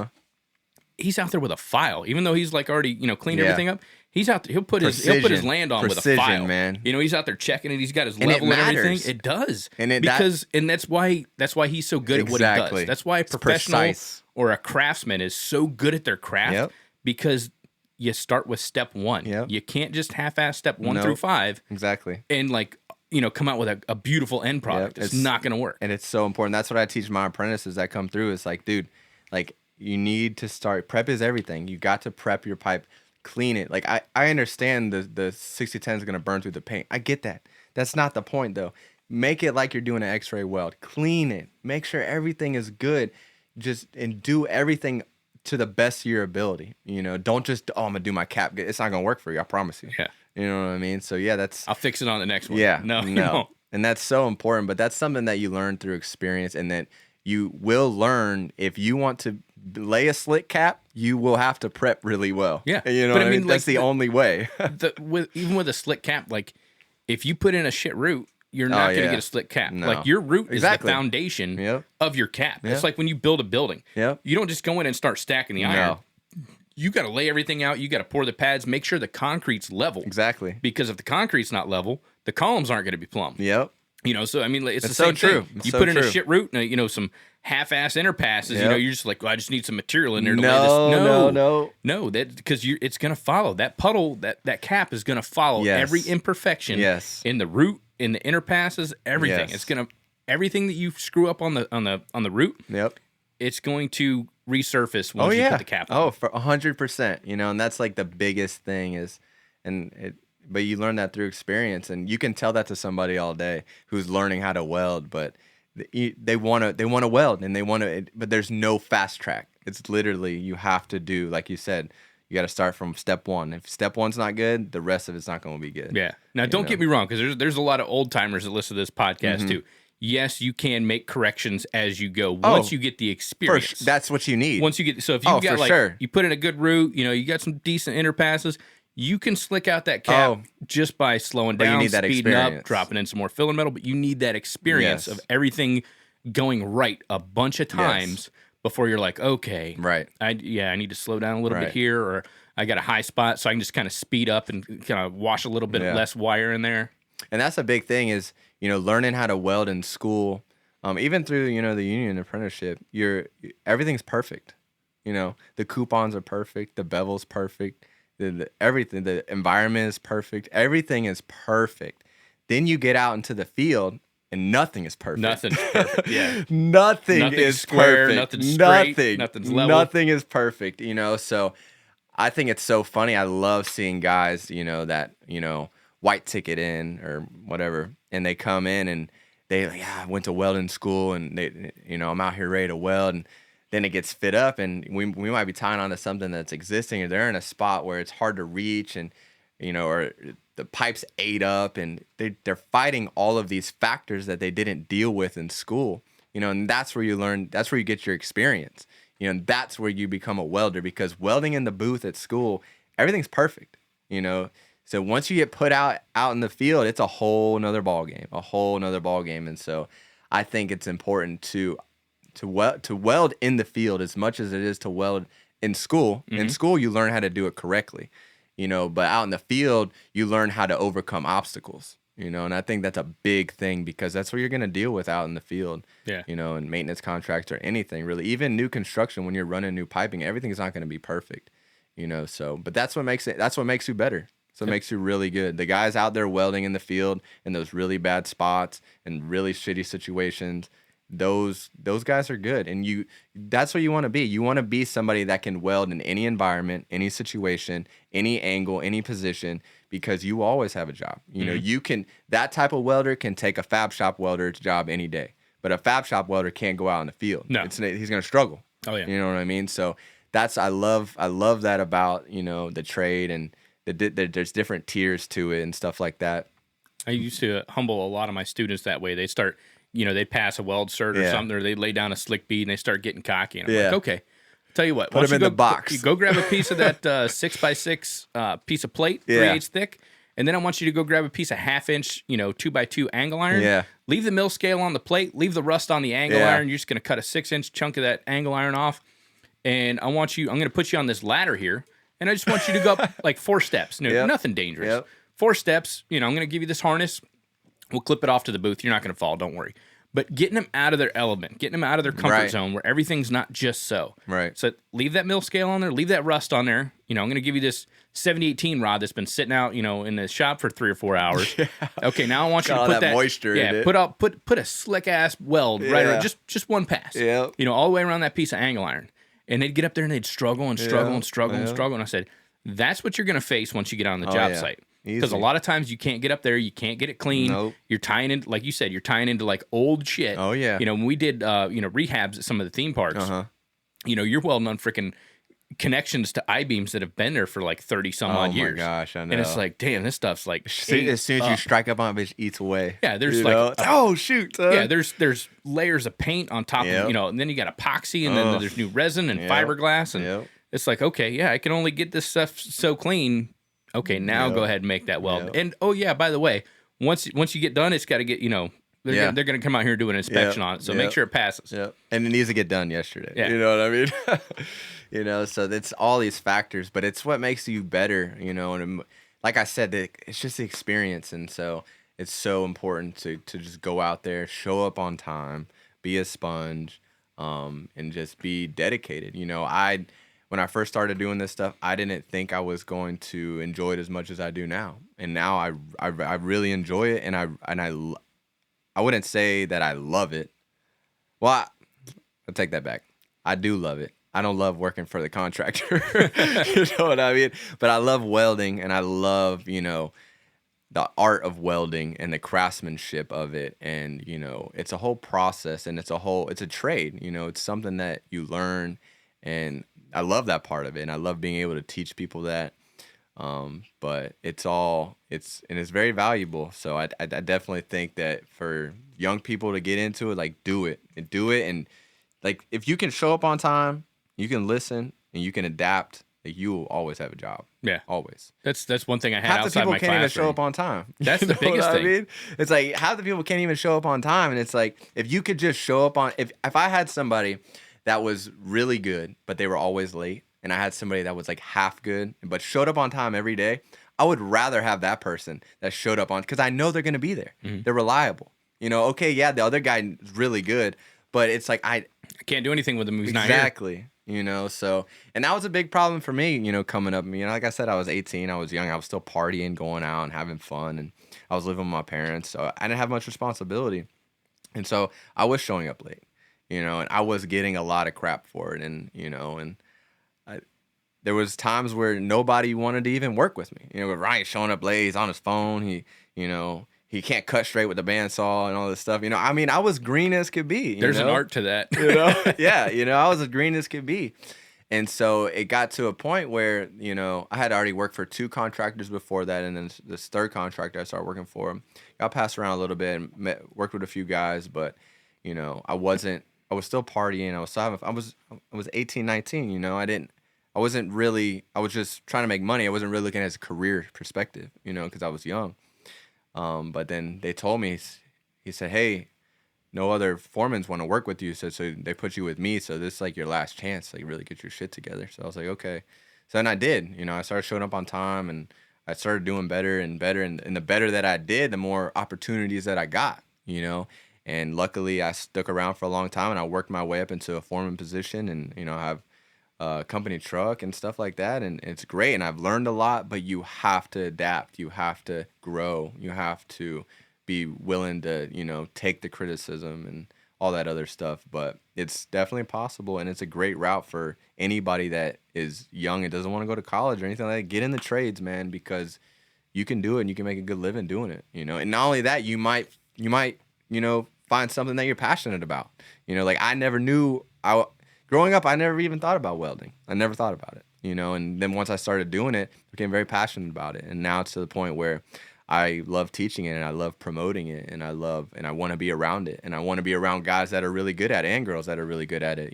he's out there with a file, even though he's like already, you know, cleaned everything up. He's out there. He'll put his land on with a file, man. You know, he's out there checking it. He's got his level and everything. It does, and that's why he's so good at what he does. That's why a professional or a craftsman is so good at their craft, because you start with step one. You can't just half-ass step 1 through 5. Exactly. And like, you know, come out with a beautiful end product. It's not going to work. And it's so important. That's what I teach my apprentices that come through. It's like, dude, like, you need to start. Prep is everything. You got to prep your pipe. Clean it. Like, I understand the 6010 is going to burn through the paint. I get that. That's not the point, though. Make it like you're doing an x-ray weld. Clean it. Make sure everything is good. And do everything to the best of your ability. You know, don't just, I'm going to do my cap. It's not going to work for you. I promise you. Yeah. You know what I mean? So, yeah, I'll fix it on the next one. Yeah. No. And that's so important. But that's something that you learn through experience, and that you will learn. If you want to lay a slick cap, you will have to prep really well. Yeah. You know what I mean? That's like, the only way. Even with a slick cap, like, if you put in a shit root, you're not going to get a slick cap. No. Like, your root is the foundation of your cap. It's like when you build a building. You don't just go in and start stacking the iron. You got to lay everything out. You got to pour the pads, make sure the concrete's level. Exactly. Because if the concrete's not level, the columns aren't going to be plumb. Yep. You know, so I mean, it's the so same true. thing. It's You so put in a true. shit root and, you know, some half-ass inner passes. You know, you're just like, well, I just need some material in there to lay this. No, that because it's going to follow that puddle. That cap is going to follow every imperfection in the root in the inner passes, everything. Yes. It's gonna everything that you screw up on the root. Yep. It's going to resurface once you put the cap on. Oh, for 100%. And that's like the biggest thing is, but you learn that through experience, and you can tell that to somebody all day who's learning how to weld, but they want to weld and but there's no fast track. It's literally, you have to do, like you said, you got to start from step one. If step one's not good, the rest of it's not going to be good. Yeah. Now, don't get me wrong, because there's a lot of old timers that listen to this podcast too. Yes, you can make corrections as you go once you get the experience. That's what you need. Once you get, so if you got you put in a good route, you got some decent inner passes, you can slick out that cap just by slowing down, speeding up, dropping in some more filler metal. But you need that experience of everything going right a bunch of times before you're like, okay, right? I need to slow down a little bit here, or I got a high spot, so I can just kind of speed up and kind of wash a little bit less wire in there. And that's a big thing is, learning how to weld in school, even through, the union apprenticeship, everything's perfect. The coupons are perfect. The bevel's perfect. Everything, the environment is perfect. Everything is perfect. Then you get out into the field and nothing is perfect. Nothing's perfect. Yeah. Nothing's is square, perfect. Nothing's straight. Nothing's level. Nothing is perfect. So I think it's so funny. I love seeing guys, that, white ticket in or whatever, and they come in and I went to welding school and they, I'm out here ready to weld, and then it gets fit up and we might be tying onto something that's existing, or they're in a spot where it's hard to reach, and or the pipe's ate up, and they're fighting all of these factors that they didn't deal with in school, and that's where you learn, that's where you get your experience, and that's where you become a welder, because welding in the booth at school, everything's perfect, So once you get put out in the field, it's a whole nother ball game. And so I think it's important to weld in the field as much as it is to weld in school. Mm-hmm. In school, you learn how to do it correctly, but out in the field, you learn how to overcome obstacles, and I think that's a big thing, because that's what you're going to deal with out in the field, and maintenance contracts or anything really, even new construction, when you're running new piping, everything's not going to be perfect, but that's what makes you better. So it makes you really good. The guys out there welding in the field in those really bad spots and really shitty situations, those guys are good. And that's what you want to be. You want to be somebody that can weld in any environment, any situation, any angle, any position, because you always have a job. That type of welder can take a fab shop welder's job any day. But a fab shop welder can't go out in the field. No. He's going to struggle. Oh yeah. You know what I mean? So I love that about, the trade, and there's different tiers to it and stuff like that. I used to humble a lot of my students that way. They start, they pass a weld cert or something, or they lay down a slick bead and they start getting cocky. And I'm like, okay, tell you what, put them in the box. You go grab a piece of that 6x6 piece of plate, 3/8 thick, and then I want you to go grab a piece of 1/2 inch, 2x2 angle iron. Yeah. Leave the mill scale on the plate. Leave the rust on the angle iron. You're just gonna cut a 6-inch chunk of that angle iron off, and I'm gonna put you on this ladder here. And I just want you to go up like 4 steps. Nothing dangerous. Yep. 4 steps. I'm going to give you this harness. We'll clip it off to the booth. You're not going to fall. Don't worry. But getting them out of their element, getting them out of their comfort zone where everything's not just so. Right. So leave that mill scale on there. Leave that rust on there. I'm going to give you this 7018 rod that's been sitting out, in the shop for 3 or 4 hours. Yeah. Okay, now I want you to put that moisture in it. Put a slick ass weld right around, just one pass. Yeah. All the way around that piece of angle iron. And they'd get up there and they'd struggle and struggle and struggle and struggle. And I said, that's what you're going to face once you get on the job site. Because a lot of times you can't get up there, you can't get it clean. Nope. You're tying in, like you said, into like old shit. Oh, yeah. When we did, rehabs at some of the theme parks, you're welding on freaking connections to I-beams that have been there for like 30 some odd years. Oh, my gosh, I know. And it's like, damn, this stuff's like... As soon as you strike up on it, it eats away. Yeah, there's shoot. Yeah, there's layers of paint on top of, and then you got epoxy, and then there's new resin and fiberglass, and it's like, okay, yeah, I can only get this stuff so clean. Okay, now go ahead and make that weld. And by the way, once you get done, it's got to get, they're going to come out here and do an inspection on it. So make sure it passes. Yeah. And it needs to get done yesterday. Yeah. You know what I mean? So it's all these factors, but it's what makes you better, and like I said, it's just the experience. And so it's so important to just go out there, show up on time, be a sponge, and just be dedicated. when I first started doing this stuff, I didn't think I was going to enjoy it as much as I do now. And now I really enjoy it, and I wouldn't say that I love it. Well, I'll take that back. I do love it. I don't love working for the contractor. You know what I mean? But I love welding, and I love, the art of welding and the craftsmanship of it. And, it's a whole process, and it's a trade. It's something that you learn, and I love that part of it. And I love being able to teach people that. But it's very valuable. So I definitely think that for young people to get into it, like do it. And like, if you can show up on time, you can listen, and you can adapt, like, you will always have a job. Yeah. Always. That's one thing I had Half the outside people my can't even classroom. show up on time. That's You the know biggest what thing. I mean? It's like half the people can't even show up on time. And it's like, if you could just show up on, if I had somebody that was really good, but they were always late, and I had somebody that was like half good, but showed up on time every day, I would rather have that person that showed up on, because I know they're going to be there. Mm-hmm. They're reliable. Okay, yeah, the other guy is really good, but it's like I can't do anything with him. He's not here. exactly. So, and that was a big problem for me, coming up. Like I said, I was 18, I was young, I was still partying, going out and having fun, and I was living with my parents, so I didn't have much responsibility. And so I was showing up late, and I was getting a lot of crap for it. And, there was times where nobody wanted to even work with me. With Ryan showing up late, he's on his phone, he can't cut straight with the bandsaw and all this stuff. I was green as could be. There's an art to that. Yeah, I was as green as could be. And so it got to a point where, I had already worked for 2 contractors before that. And then this third contractor I started working for him. Got passed around a little bit and worked with a few guys. But, I was still partying. I was 18, 19, I was just trying to make money. I wasn't really looking at a career perspective, because I was young. But then they told me, he said, hey, no other foremans want to work with you. So they put you with me. So this is like your last chance, like really get your shit together. So I was like, okay. So then I did, I started showing up on time, and I started doing better and better. And the better that I did, the more opportunities that I got, and luckily I stuck around for a long time, and I worked my way up into a foreman position, and, I have a company truck and stuff like that. And it's great. And I've learned a lot, but you have to adapt. You have to grow. You have to be willing to, take the criticism and all that other stuff. But it's definitely possible, and it's a great route for anybody that is young and doesn't want to go to college or anything like that. Get in the trades, man, because you can do it, and you can make a good living doing it, And not only that, you might, find something that you're passionate about. Like I never knew, growing up, I never even thought about welding. I never thought about it, and then once I started doing it, I became very passionate about it. And now it's to the point where I love teaching it, and I love promoting it, and I want to be around it, and I want to be around guys that are really good at it and girls that are really good at it,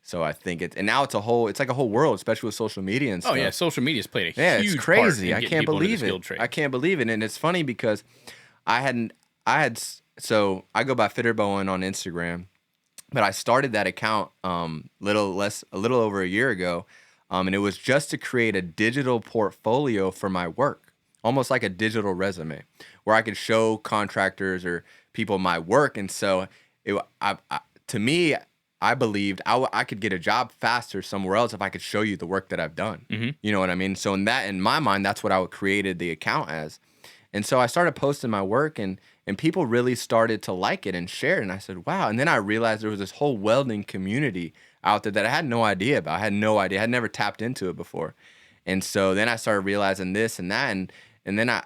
So I think and now it's like a whole world, especially with social media and stuff. Oh yeah, social media's played a huge it's crazy. part in getting people into the skilled trade. I can't believe it. And it's funny because so I go by Fitter Bowen on Instagram, but I started that account a little over a year ago, and it was just to create a digital portfolio for my work, almost like a digital resume, where I could show contractors or people my work. And so to me, I believed I could get a job faster somewhere else if I could show you the work that I've done. Mm-hmm. You know what I mean? So in my mind, that's what I created the account as. And so I started posting my work, and people really started to like it and share it. And I said, wow. And then I realized there was this whole welding community out there that I had no idea about. I had no idea. I had never tapped into it before. And so then I started realizing this and that. And then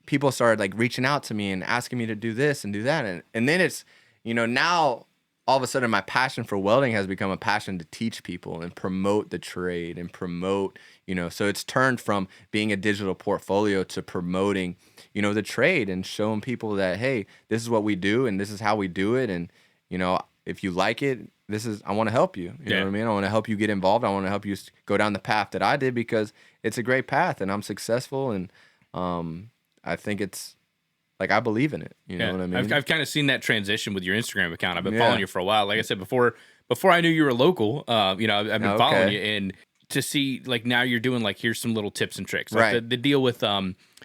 people started like reaching out to me and asking me to do this and do that. And then it's, now all of a sudden my passion for welding has become a passion to teach people and promote the trade and promote, so it's turned from being a digital portfolio to promoting, the trade and showing people that, hey, this is what we do and this is how we do it. And, if you like it, I want to help you. You know what I mean? I want to help you get involved. I want to help you go down the path that I did, because it's a great path and I'm successful. And I think it's, like, I believe in it. You know what I mean? I've kind of seen that transition with your Instagram account. I've been following you for a while. Like I said, before I knew you were local, I've been following you, and to see, like, now you're doing, like, here's some little tips and tricks. Like right. the deal with,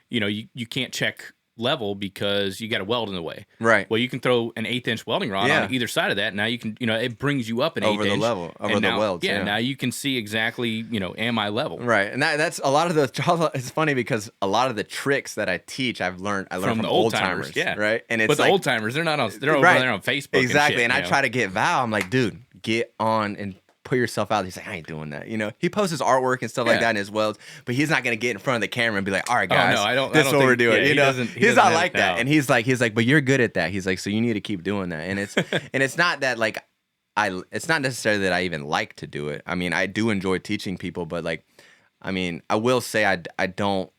you can't check level because you got a weld in the way. Right. Well, you can throw an 1/8 inch welding rod on either side of that. Now you can, it brings you up an 1/8 over the level, over the welds. Yeah, now you can see exactly, am I level? Right. And that's a lot of the, it's funny because a lot of the tricks that I teach, I learned from the old timers. Yeah. Right. And it's but the like, old timers, they're not on, they're over right. there on Facebook. Exactly. And, I try to get Val. I'm like, dude, get on and put yourself out. He's like, I ain't doing that. He posts his artwork and stuff like that in his welds, but he's not gonna get in front of the camera and be like, all right, guys, this is what we're doing. He's not like that. And he's like, but you're good at that. He's like, so you need to keep doing that. And it's and it's not that like it's not necessarily that I even like to do it. I mean, I do enjoy teaching people, but like, I mean, I will say I don't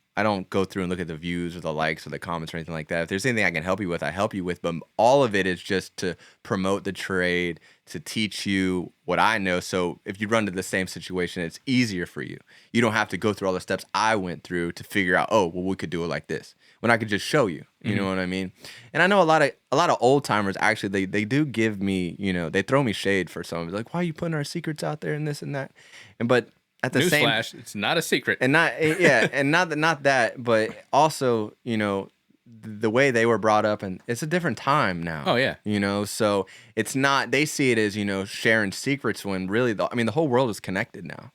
go through and look at the views or the likes or the comments or anything like that. If there's anything I can help you with, I help you with. But all of it is just to promote the trade, to teach you what I know. So if you run into the same situation, it's easier for you. You don't have to go through all the steps I went through to figure out, oh, well, we could do it like this. When I could just show you, you know what I mean? And I know a lot of old timers actually they do give me, they throw me shade for some. Like, why are you putting our secrets out there and this and that? But at the same, it's not a secret, and not that, but also the way they were brought up, and it's a different time now. Oh yeah, so it's not. They see it as sharing secrets when really the whole world is connected now.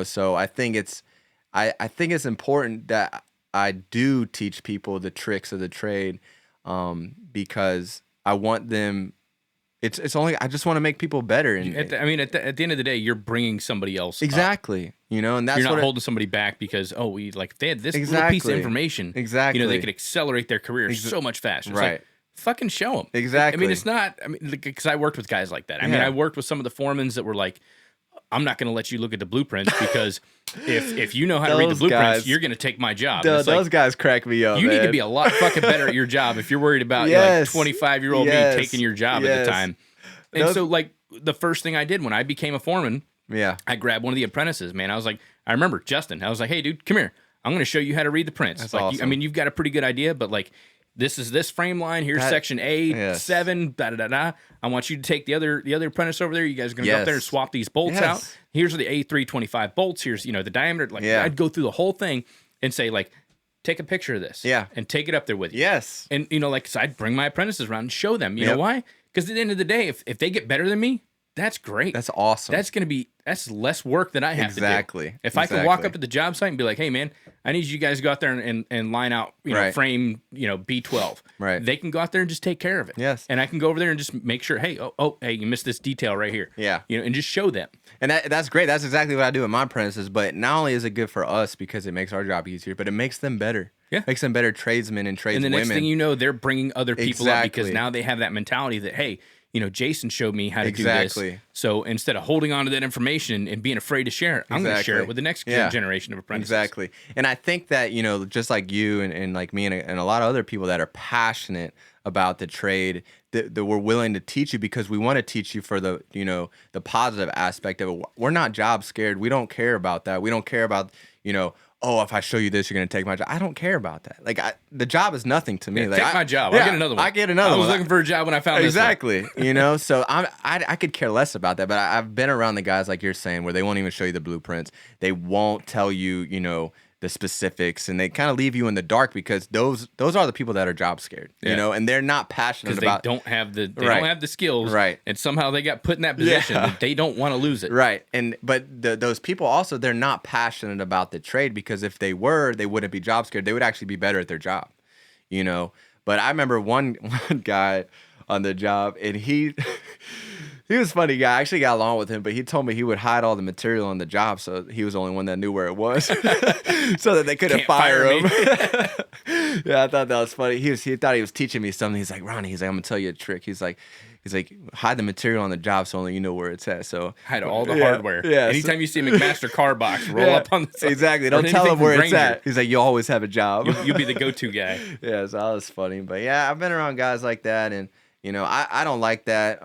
So I think I think it's important that I do teach people the tricks of the trade, because I want them. It's only I just want to make people better. And at the end of the day, you're bringing somebody else exactly. up. And that's you're not holding somebody back because if they had this little piece of information, exactly, they could accelerate their career so much faster. It's right. Like, fucking show them. Exactly. It's not. Because I worked with guys like that. I worked with some of the foremans that were like, I'm not going to let you look at the blueprints because if you know how to read the blueprints, you're going to take my job. Those guys crack me up. You need to be a lot fucking better at your job if you're worried about 25-year-old me taking your job at the time. And so the first thing I did when I became a foreman, I grabbed one of the apprentices, man. I was like, I remember Justin. I was like, hey, dude, come here. I'm going to show you how to read the prints. That's awesome. You've got a pretty good idea, but this is this frame line. Here's section A, 7, da-da-da-da. I want you to take the other apprentice over there. You guys are going to go up there and swap these bolts out. Here's the A325 bolts. Here's, the diameter. I'd go through the whole thing and say, take a picture of this. Yeah. And take it up there with you. Yes. And, so I'd bring my apprentices around and show them. You know why? Because at the end of the day, if they get better than me, that's great. That's awesome. That's less work that I have to do. Exactly. If I can walk up to the job site and be like, hey, man, I need you guys to go out there and line out, frame, B12. Right. They can go out there and just take care of it. Yes. And I can go over there and just make sure, hey, hey, you missed this detail right here. Yeah. And just show them. And that's great. That's exactly what I do with my apprentices. But not only is it good for us because it makes our job easier, but it makes them better. Yeah. Makes them better tradesmen and tradeswomen. And the next thing you know, they're bringing other people up because now they have that mentality that, hey, Jason showed me how to do this. So instead of holding on to that information and being afraid to share it, I'm going to share it with the next generation of apprentices. Exactly. And I think that, just like you and like me and a lot of other people that are passionate about the trade, that we're willing to teach you because we want to teach you for the, the positive aspect of it. We're not job scared. We don't care about that. We don't care about, oh, if I show you this, you're going to take my job. I don't care about that. The job is nothing to me. Take my job. I'll get another one. I was looking for a job when I found this one. Exactly. So I could care less about that. But I've been around the guys like you're saying where they won't even show you the blueprints. They won't tell you, the specifics, and they kind of leave you in the dark because those are the people that are job scared, and they're not passionate about. They don't have the skills, right? And somehow they got put in that position that they don't want to lose it, right? But those people also they're not passionate about the trade because if they were, they wouldn't be job scared. They would actually be better at their job, But I remember one guy on the job, and he. He was a funny guy. I actually got along with him, but he told me he would hide all the material on the job, so he was the only one that knew where it was, so that they couldn't fire him. Yeah, I thought that was funny. He thought he was teaching me something. He's like, Ronnie, I'm gonna tell you a trick. He's like, hide the material on the job so only you know where it's at. So hide all the hardware. Yeah. Anytime you see a McMaster car box, roll up on the side. Exactly. Don't tell him where it's at. He's like, you always have a job. You'll be the go-to guy. Yeah, so that was funny. But yeah, I've been around guys like that, and I don't like that.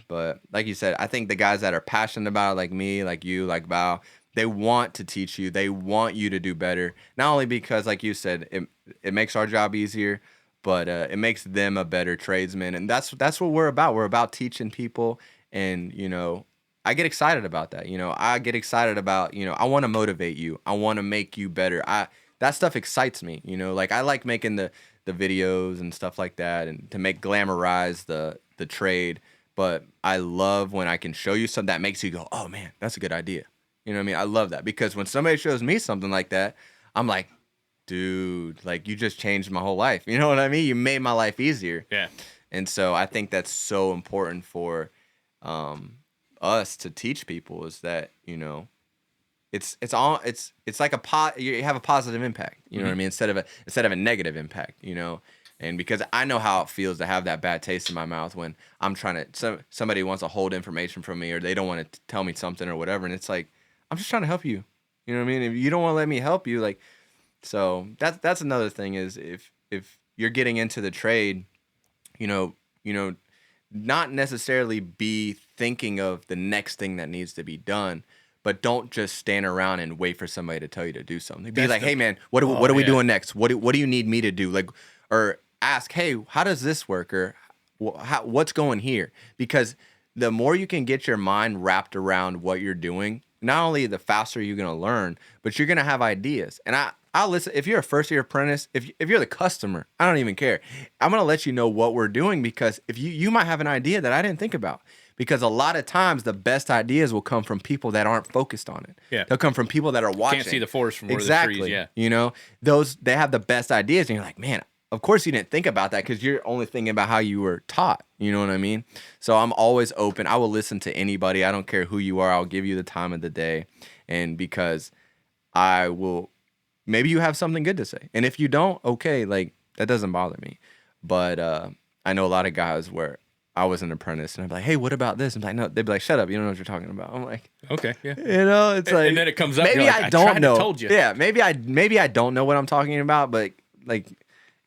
But like you said, I think the guys that are passionate about it, like me, like you, like Val, they want to teach you. They want you to do better. Not only because, like you said, it makes our job easier, but it makes them a better tradesman. And that's what we're about. We're about teaching people. And, I get excited about that. I get excited about, I want to motivate you. I want to make you better. that stuff excites me. Like I like making the videos and stuff like that, and to make glamorize the trade. But I love when I can show you something that makes you go, oh man, that's a good idea. You know what I mean? I love that, because when somebody shows me something like that, I'm like, dude, like you just changed my whole life. You know what I mean? You made my life easier. Yeah. And so I think that's so important for us to teach people, is that, it's like you have a positive impact. You know what I mean? Instead of a negative impact, And because I know how it feels to have that bad taste in my mouth when I'm trying to, somebody wants to hold information from me, or they don't want to tell me something or whatever. And it's like, I'm just trying to help you. You know what I mean? If you don't want to let me help you, like, so that's another thing, is if you're getting into the trade, not necessarily be thinking of the next thing that needs to be done, but don't just stand around and wait for somebody to tell you to do something. Be like, hey man, what are we doing next? What do you need me to do? Like, or ask, hey, how does this work? Or what's going here? Because the more you can get your mind wrapped around what you're doing, not only the faster you're going to learn, but you're going to have ideas. And I'll listen. If you're a first year apprentice, if you're the customer, I don't even care. I'm going to let you know what we're doing, because if you might have an idea that I didn't think about. Because a lot of times the best ideas will come from people that aren't focused on it. Yeah. They'll come from people that are watching. Can't see the forest from where exactly. the trees, yeah. They have the best ideas, and you're like, man, of course you didn't think about that, because you're only thinking about how you were taught. You know what I mean? So I'm always open. I will listen to anybody. I don't care who you are. I'll give you the time of the day. And because maybe you have something good to say. And if you don't, okay, like that doesn't bother me. But I know a lot of guys where I was an apprentice, and I'm like, hey, what about this? I'm like, no, they'd be like, shut up, you don't know what you're talking about. I'm like, okay, yeah. It's like, and then it comes up. Maybe like, I don't know. Told you. Yeah, maybe I don't know what I'm talking about, but like,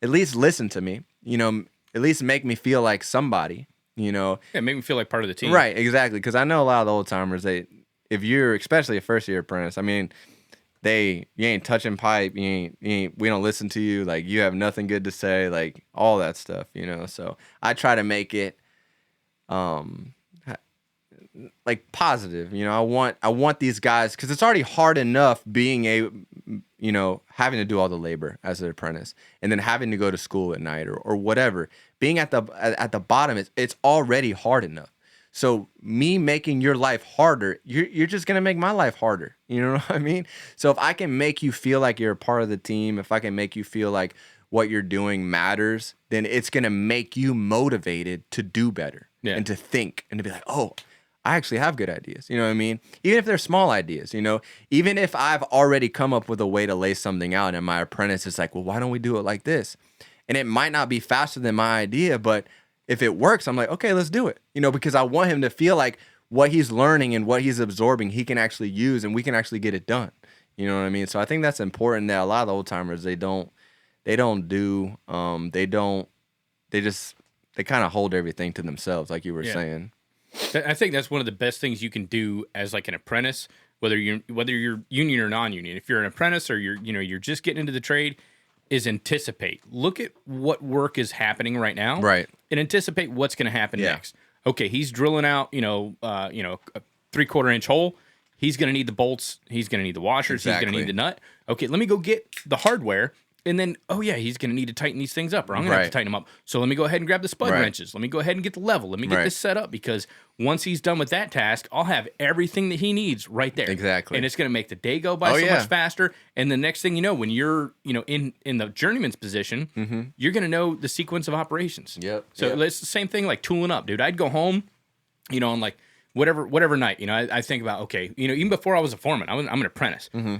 at least listen to me. At least make me feel like somebody. Yeah, make me feel like part of the team. Right, exactly. Because I know a lot of the old timers. If you're especially a first year apprentice, I mean, you ain't touching pipe. You ain't. We don't listen to you. Like, you have nothing good to say. Like, all that stuff. So I try to make it like positive. I want these guys, because it's already hard enough being having to do all the labor as an apprentice, and then having to go to school at night or whatever. Being at the bottom, it's already hard enough. So me making your life harder, you're just gonna make my life harder. You know what I mean? So if I can make you feel like you're a part of the team, if I can make you feel like what you're doing matters, then it's gonna make you motivated to do better. Yeah. And to think and to be like, oh, I actually have good ideas. You know what I mean? Even if they're small ideas, even if I've already come up with a way to lay something out, and my apprentice is like, well, why don't we do it like this? And it might not be faster than my idea, but if it works, I'm like, okay, let's do it. Because I want him to feel like what he's learning and what he's absorbing, he can actually use, and we can actually get it done. You know what I mean? So I think that's important, that a lot of the old timers, they kind of hold everything to themselves, like you were saying. I think that's one of the best things you can do as like an apprentice, whether you're union or non-union. If you're an apprentice or you're just getting into the trade, is anticipate. Look at what work is happening right now, right, and anticipate what's going to happen next. Okay, he's drilling out, a 3/4 inch hole. He's going to need the bolts. He's going to need the washers. Exactly. He's going to need the nut. Okay, let me go get the hardware. And then, he's going to need to tighten these things up, or I'm going to have to tighten them up. So let me go ahead and grab the spud wrenches. Let me go ahead and get the level. Let me get this set up, because once he's done with that task, I'll have everything that he needs right there. Exactly. And it's going to make the day go by much faster. And the next thing you know, when you're, in the journeyman's position, you're going to know the sequence of operations. Yep. So it's the same thing like tooling up, dude. I'd go home, on like whatever night, I think about, okay, even before I was a foreman, I'm an apprentice. Mm-hmm.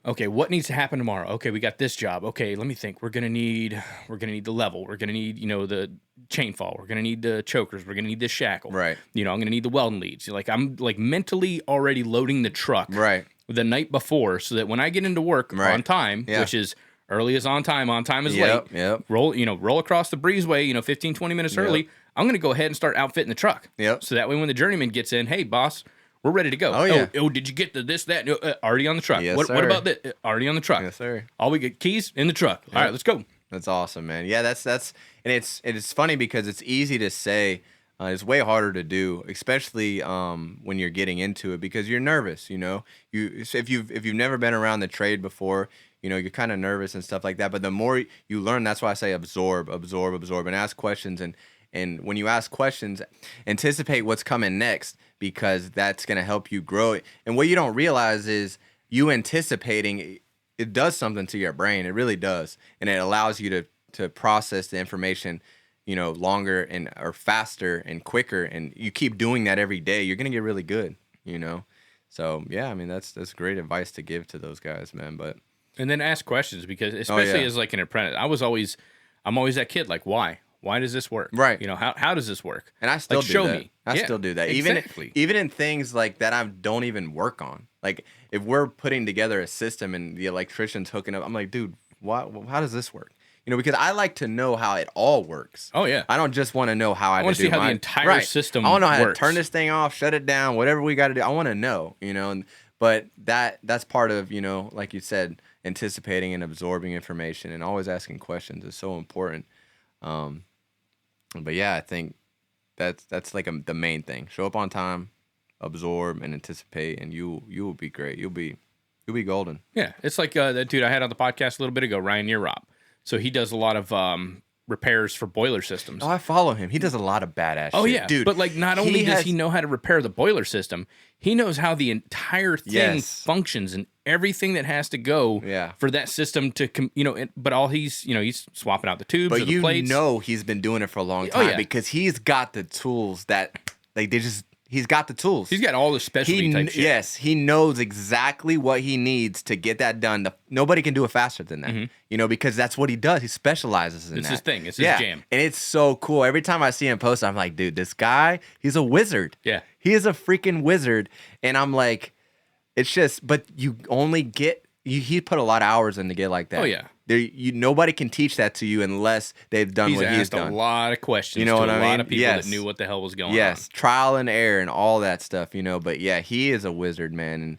Okay, what needs to happen tomorrow? Okay, we got this job. Okay, let me think. We're gonna need the level. We're gonna need the chain fall. We're gonna need the chokers. We're gonna need this shackle. Right. I'm gonna need the welding leads. Like, I'm like mentally already loading the truck. Right. The night before, so that when I get into work on time, which is early is on time is late. Yep. Roll across the breezeway. 15, 20 minutes early. I'm gonna go ahead and start outfitting the truck. Yep. So that way, when the journeyman gets in, hey boss, we're ready to go. Oh, yeah. Oh, did you get the this, that? Already on the truck. Yes, what about this? Already on the truck. Yes, sir. All we get, keys in the truck. All right, let's go. That's awesome, man. Yeah, that's and it's funny because it's easy to say. It's way harder to do, especially when you're getting into it, because you're nervous. If you've never been around the trade before, You know, you're kind of nervous and stuff like that. But the more you learn, that's why I say absorb, and ask questions. And when you ask questions, anticipate what's coming next, because that's going to help you grow it. And what you don't realize is you anticipating, it does something to your brain. It really does. And it allows you to process the information, you know, longer or faster and quicker. And you keep doing that every day, you're going to get really good, you know? So yeah, I mean, that's great advice to give to those guys, man. And then ask questions, because especially as like an apprentice, I'm always that kid. Like, why? Why does this work? Right. You know, how does this work? And I still like, do show that. me. I still do that. Exactly. Even in things like that I don't even work on. Like if we're putting together a system and the electrician's hooking up, I'm like, dude, how does this work? You know, because I like to know how it all works. Oh yeah. I don't just want to know how I want to see how the entire system works. I want to know how to turn this thing off, shut it down, whatever we got to do. I want to know, you know, but that's part of, you know, like you said, anticipating and absorbing information and always asking questions is so important. But yeah, I think that's like the main thing. Show up on time, absorb and anticipate, and you will be great. You'll be golden. Yeah, it's like that dude I had on the podcast a little bit ago, Ryan Yearop. So he does a lot of repairs for boiler systems. Oh, I follow him. He does a lot of badass shit. Oh yeah, dude. But like, not only does he know how to repair the boiler system, he knows how the entire thing functions and everything that has to go for that system to, you know. But all he's swapping out the tubes. But or the plates. You know, he's been doing it for a long time because he's got the tools that he's got the tools. He's got all the specialty type shit. Yes, he knows exactly what he needs to get that done. Nobody can do it faster than that, you know, because that's what he does. He specializes in that. It's his thing. It's his jam. And it's so cool. Every time I see him post, I'm like, dude, this guy, he's a wizard. Yeah. He is a freaking wizard. And I'm like, it's just, but you only get, he put a lot of hours in to get like that. Oh, yeah. Nobody can teach that to you unless they've done what he's done. He's asked a lot of questions, you know, what I mean? A lot of people that knew what the hell was going on. Yes, trial and error and all that stuff, you know. But yeah, he is a wizard, man. And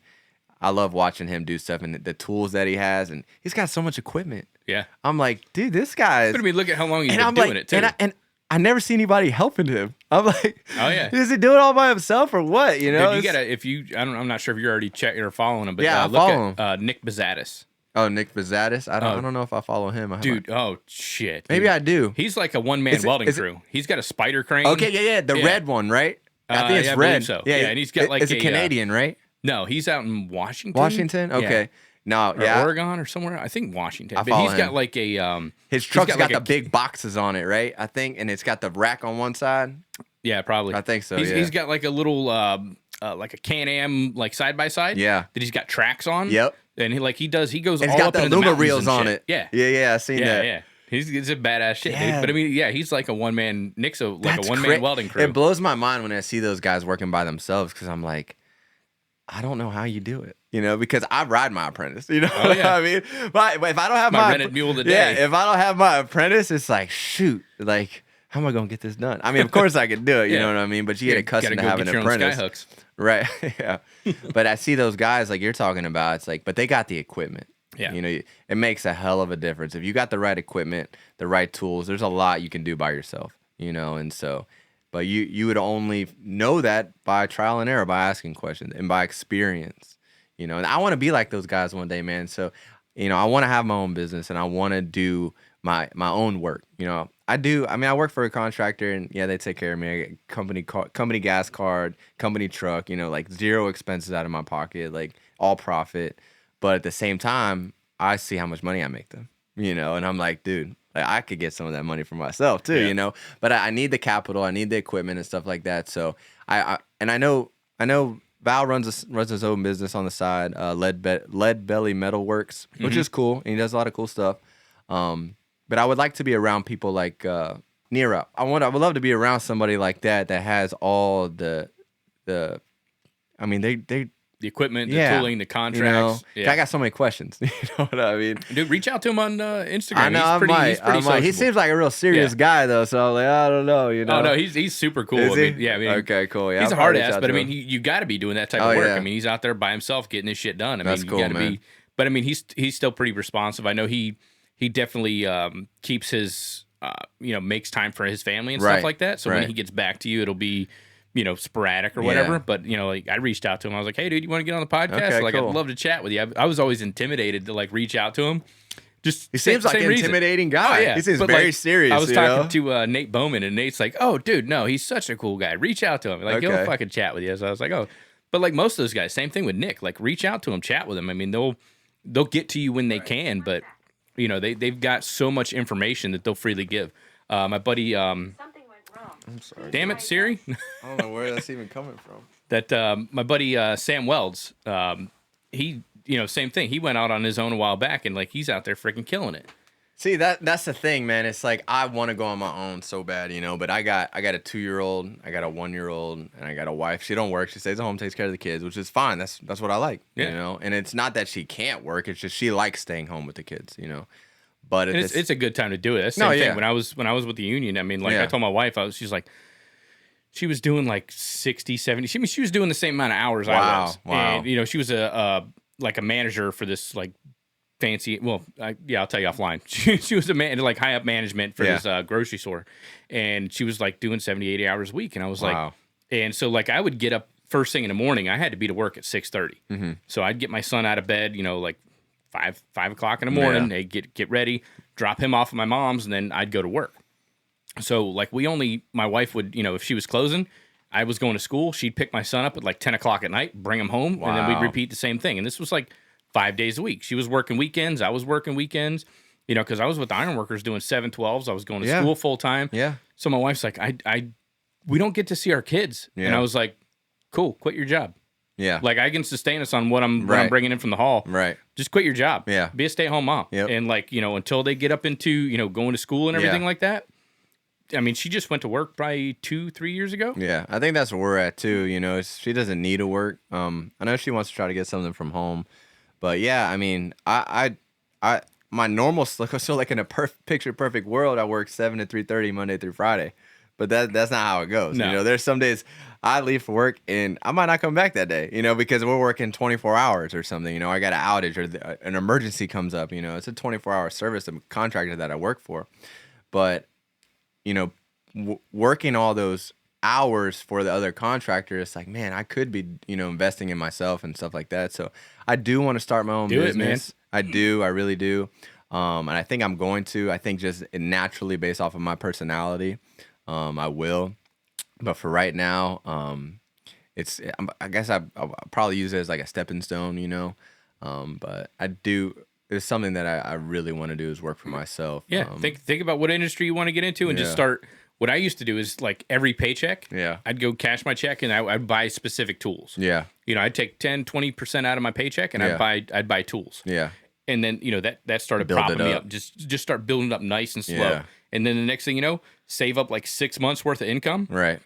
I love watching him do stuff and the tools that he has. And he's got so much equipment. Yeah. I'm like, dude, this guy is... But I mean, look at how long he's been doing it, too. And I never see anybody helping him. I'm like, oh yeah, does he do it all by himself or what? You know, dude, you gotta. I'm not sure if you're already checking or following him, but I look follow at Nick Bazzatis. Oh, Nick Bazzatis? I don't know if I follow him. Dude, oh shit. Maybe I do. He's like a one-man welding crew. He's got a spider crane. Okay, yeah, the red one, right? I think it's red. So. Yeah, and he's got like it's a Canadian, right? No, he's out in Washington. Washington? Okay. Yeah. No, or Oregon or somewhere. I think Washington. But he's got like a his truck's got the big boxes on it, right? I think, and it's got the rack on one side. Yeah, probably. I think so. He's got like a little like a Can-Am like side by side. Yeah. That he's got tracks on. Yep. And he goes and all got up the into the Luma mountains reels and on shit. it. Yeah. Yeah, I seen that. Yeah. He's a badass shit, yeah. dude. But I mean, yeah, he's like a one-man. Nick's a one-man welding crew. It blows my mind when I see those guys working by themselves because I'm like, I don't know how you do it, you know, because I ride my apprentice, you know what I mean? But if I don't have my rented mule today. Yeah, if I don't have my apprentice, it's like, shoot, like, how am I going to get this done? I mean, of course I could do it, you know what I mean? But you get accustomed to having an apprentice. Skyhooks. Right, yeah. But I see those guys like you're talking about, it's like, but they got the equipment. Yeah. You know, it makes a hell of a difference. If you got the right equipment, the right tools, there's a lot you can do by yourself, you know, and so... But you would only know that by trial and error, by asking questions and by experience, you know. And I want to be like those guys one day, man. So, you know, I want to have my own business and I want to do my own work. You know, I do. I mean, I work for a contractor and yeah, they take care of me. I get company gas card, company truck, you know, like zero expenses out of my pocket, like all profit. But at the same time, I see how much money I make them, you know, and I'm like, dude. Like I could get some of that money for myself too, you know. But I need the capital, I need the equipment and stuff like that. So I know Val runs his own business on the side, Lead Belly Metalworks, which is cool, and he does a lot of cool stuff. But I would like to be around people like Nira. I would love to be around somebody like that has all the. I mean they. The equipment, the tooling, the contracts. You know, I got so many questions. You know what I mean? Dude, reach out to him on Instagram. I know, he's pretty sociable. He seems like a real serious guy, though. So I'm like, I don't know, you know. Oh no, he's super cool. Is he? I mean, okay, cool. Yeah, he's a hard ass, but I mean, you got to be doing that type of work. Yeah. I mean, he's out there by himself getting his shit done. I That's mean, cool, you got to man. be. But I mean, he's still pretty responsive. I know he definitely keeps his makes time for his family and stuff like that. So when he gets back to you, it'll be sporadic or whatever. Yeah. But, like I reached out to him. I was like, hey, dude, you want to get on the podcast? Okay, Like, cool. I'd love to chat with you. I was always intimidated to like reach out to him. Just He seems like an intimidating guy. Oh, yeah. He seems But, very like, serious. I was talking to Nate Bowen, and Nate's like, oh, dude, no, he's such a cool guy. Reach out to him. Like, he'll fucking chat with you. So I was like, oh. But like most of those guys, same thing with Nick. Like, reach out to him, chat with him. I mean, they'll get to you when they can, but, they've got so much information that they'll freely give. My buddy... Something went wrong. I'm sorry. Damn it, Siri. I don't know where that's even coming from. That my buddy Sam Welds, he same thing. He went out on his own a while back, and like he's out there freaking killing it. See, that's the thing, man. It's like I want to go on my own so bad, but I got a 2-year-old, I got a 1-year-old, and I got a wife. She don't work. She stays at home, takes care of the kids, which is fine. That's what I like, And it's not that she can't work. It's just she likes staying home with the kids, But it's a good time to do it. That's the same thing. When I was with the union, I mean, like I told my wife, she's like, she was doing like 60, 70. She was doing the same amount of hours I was. Wow. And, she was a manager for this like fancy, I'll tell you offline. She was like high up management for this grocery store. And she was like doing 70, 80 hours a week. And I was like, and so like I would get up first thing in the morning. I had to be to work at 6:30. Mm-hmm. So I'd get my son out of bed, like 5 o'clock in the morning. They get ready, drop him off at my mom's, and then I'd go to work. So like my wife would, if she was closing, I was going to school. She'd pick my son up at like 10 o'clock at night, bring him home, and then we'd repeat the same thing. And this was like 5 days a week. She was working weekends. I was working weekends, because I was with the ironworkers doing 7/12s. I was going to school full time. Yeah. So my wife's like, we don't get to see our kids. Yeah. And I was like, cool, quit your job. Yeah. Like I can sustain us on what I'm bringing in from the hall. Right. Just quit your job. Yeah. Be a stay-at-home mom. Yep. And like, until they get up into, going to school and everything like that. I mean, she just went to work probably 2-3 years ago. Yeah. I think that's where we're at too. She doesn't need to work. I know she wants to try to get something from home, but yeah, I mean, I my normal, so like in a picture perfect world, I work 7 to 3:30 Monday through Friday, but that's not how it goes. No. There's some days I leave for work and I might not come back that day, because we're working 24 hours or something. I got an outage or an emergency comes up. It's a 24-hour service, a contractor that I work for, but working all those hours for the other contractor, it's like, man, I could be, investing in myself and stuff like that. So I do want to start my own business. I do. I really do. And I think I'm going to. I think just naturally based off of my personality, I will. But for right now, I guess I'll probably use it as like a stepping stone, But I do. It's something that I really want to do is work for myself. Yeah. Think about what industry you want to get into and just start. What I used to do is like every paycheck, I'd go cash my check and I'd buy specific tools. Yeah. I'd take 10-20% out of my paycheck and I'd buy tools. Yeah. And then, that started propping me up. Just start building it up nice and slow. Yeah. And then the next thing you know, save up like 6 months worth of income. Right.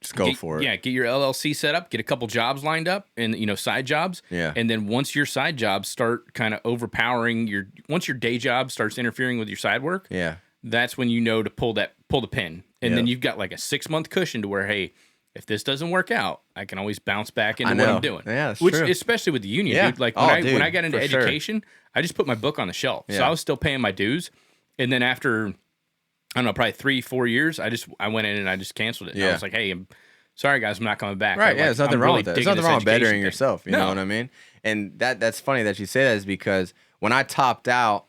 Just go for it. Yeah, get your LLC set up, get a couple jobs lined up and, side jobs. Yeah. And then once your side jobs start kind of overpowering once your day job starts interfering with your side work. Yeah. That's when to pull the pin. And then you've got like a 6-month cushion to where, hey, if this doesn't work out, I can always bounce back into what I'm doing. Yeah, that's true. Especially with the union, Yeah. dude. Like Oh, when I got into education, sure. I just put my book on the shelf. So Yeah. I was still paying my dues. And then after, I don't know, probably 3-4 years, I went in and I just canceled it. And I was like, hey, I'm sorry guys, I'm not coming back. Right, there's nothing wrong with that. There's nothing wrong with bettering thing. yourself, you know what I mean? And that's funny that you say that is because when I topped out,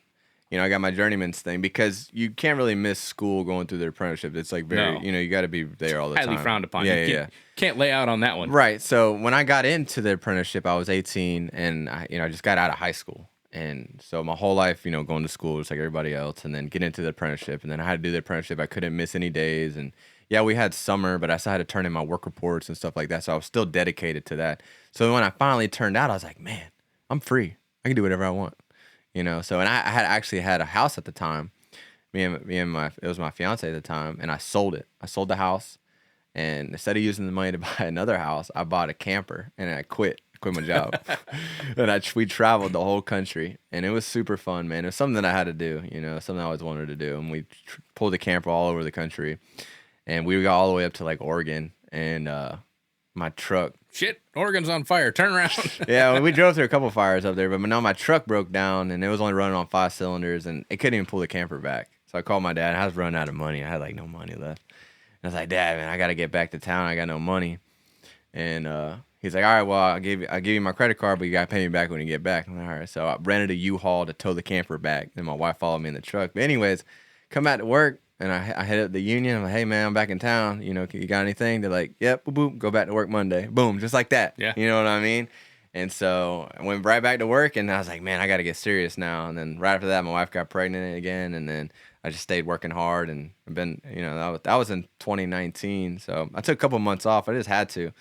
I got my journeyman's thing because you can't really miss school going through the apprenticeship. It's like very, you got to be there all the time. Highly frowned upon. Yeah. Can't lay out on that one. Right. So when I got into the apprenticeship, I was 18 and I just got out of high school. And so my whole life, going to school just like everybody else and then get into the apprenticeship. And then I had to do the apprenticeship. I couldn't miss any days. And yeah, we had summer, but I still had to turn in my work reports and stuff like that. So I was still dedicated to that. So when I finally turned out, I was like, man, I'm free. I can do whatever I want. So and I had actually had a house at the time. It was my fiance at the time, and I sold it. I sold the house, and instead of using the money to buy another house, I bought a camper, and I quit my job. And we traveled the whole country, and it was super fun, man. It was something that I had to do, something I always wanted to do. And we pulled the camper all over the country, and we got all the way up to like Oregon, and my truck. Shit, Oregon's on fire. Turn around. Yeah, we drove through a couple fires up there, but no, my truck broke down and it was only running on 5 cylinders and it couldn't even pull the camper back. So I called my dad. I was running out of money. I had like no money left. I was like, Dad, man, I got to get back to town. I got no money. And he's like, all right, well, I'll give you my credit card, but you got to pay me back when you get back. I'm like, all right. So I rented a U-Haul to tow the camper back. And my wife followed me in the truck. But anyways, come back to work, and I hit up the union. I'm like, hey, man, I'm back in town. You know, you got anything? They're like, yep, boop, boop, go back to work Monday. Boom, just like that. Yeah. You know what I mean? And so I went right back to work, and I was like, man, I got to get serious now. And then right after that, my wife got pregnant again, and then I just stayed working hard, and I've been, you know, that was in 2019. So I took a couple months off. I just had to,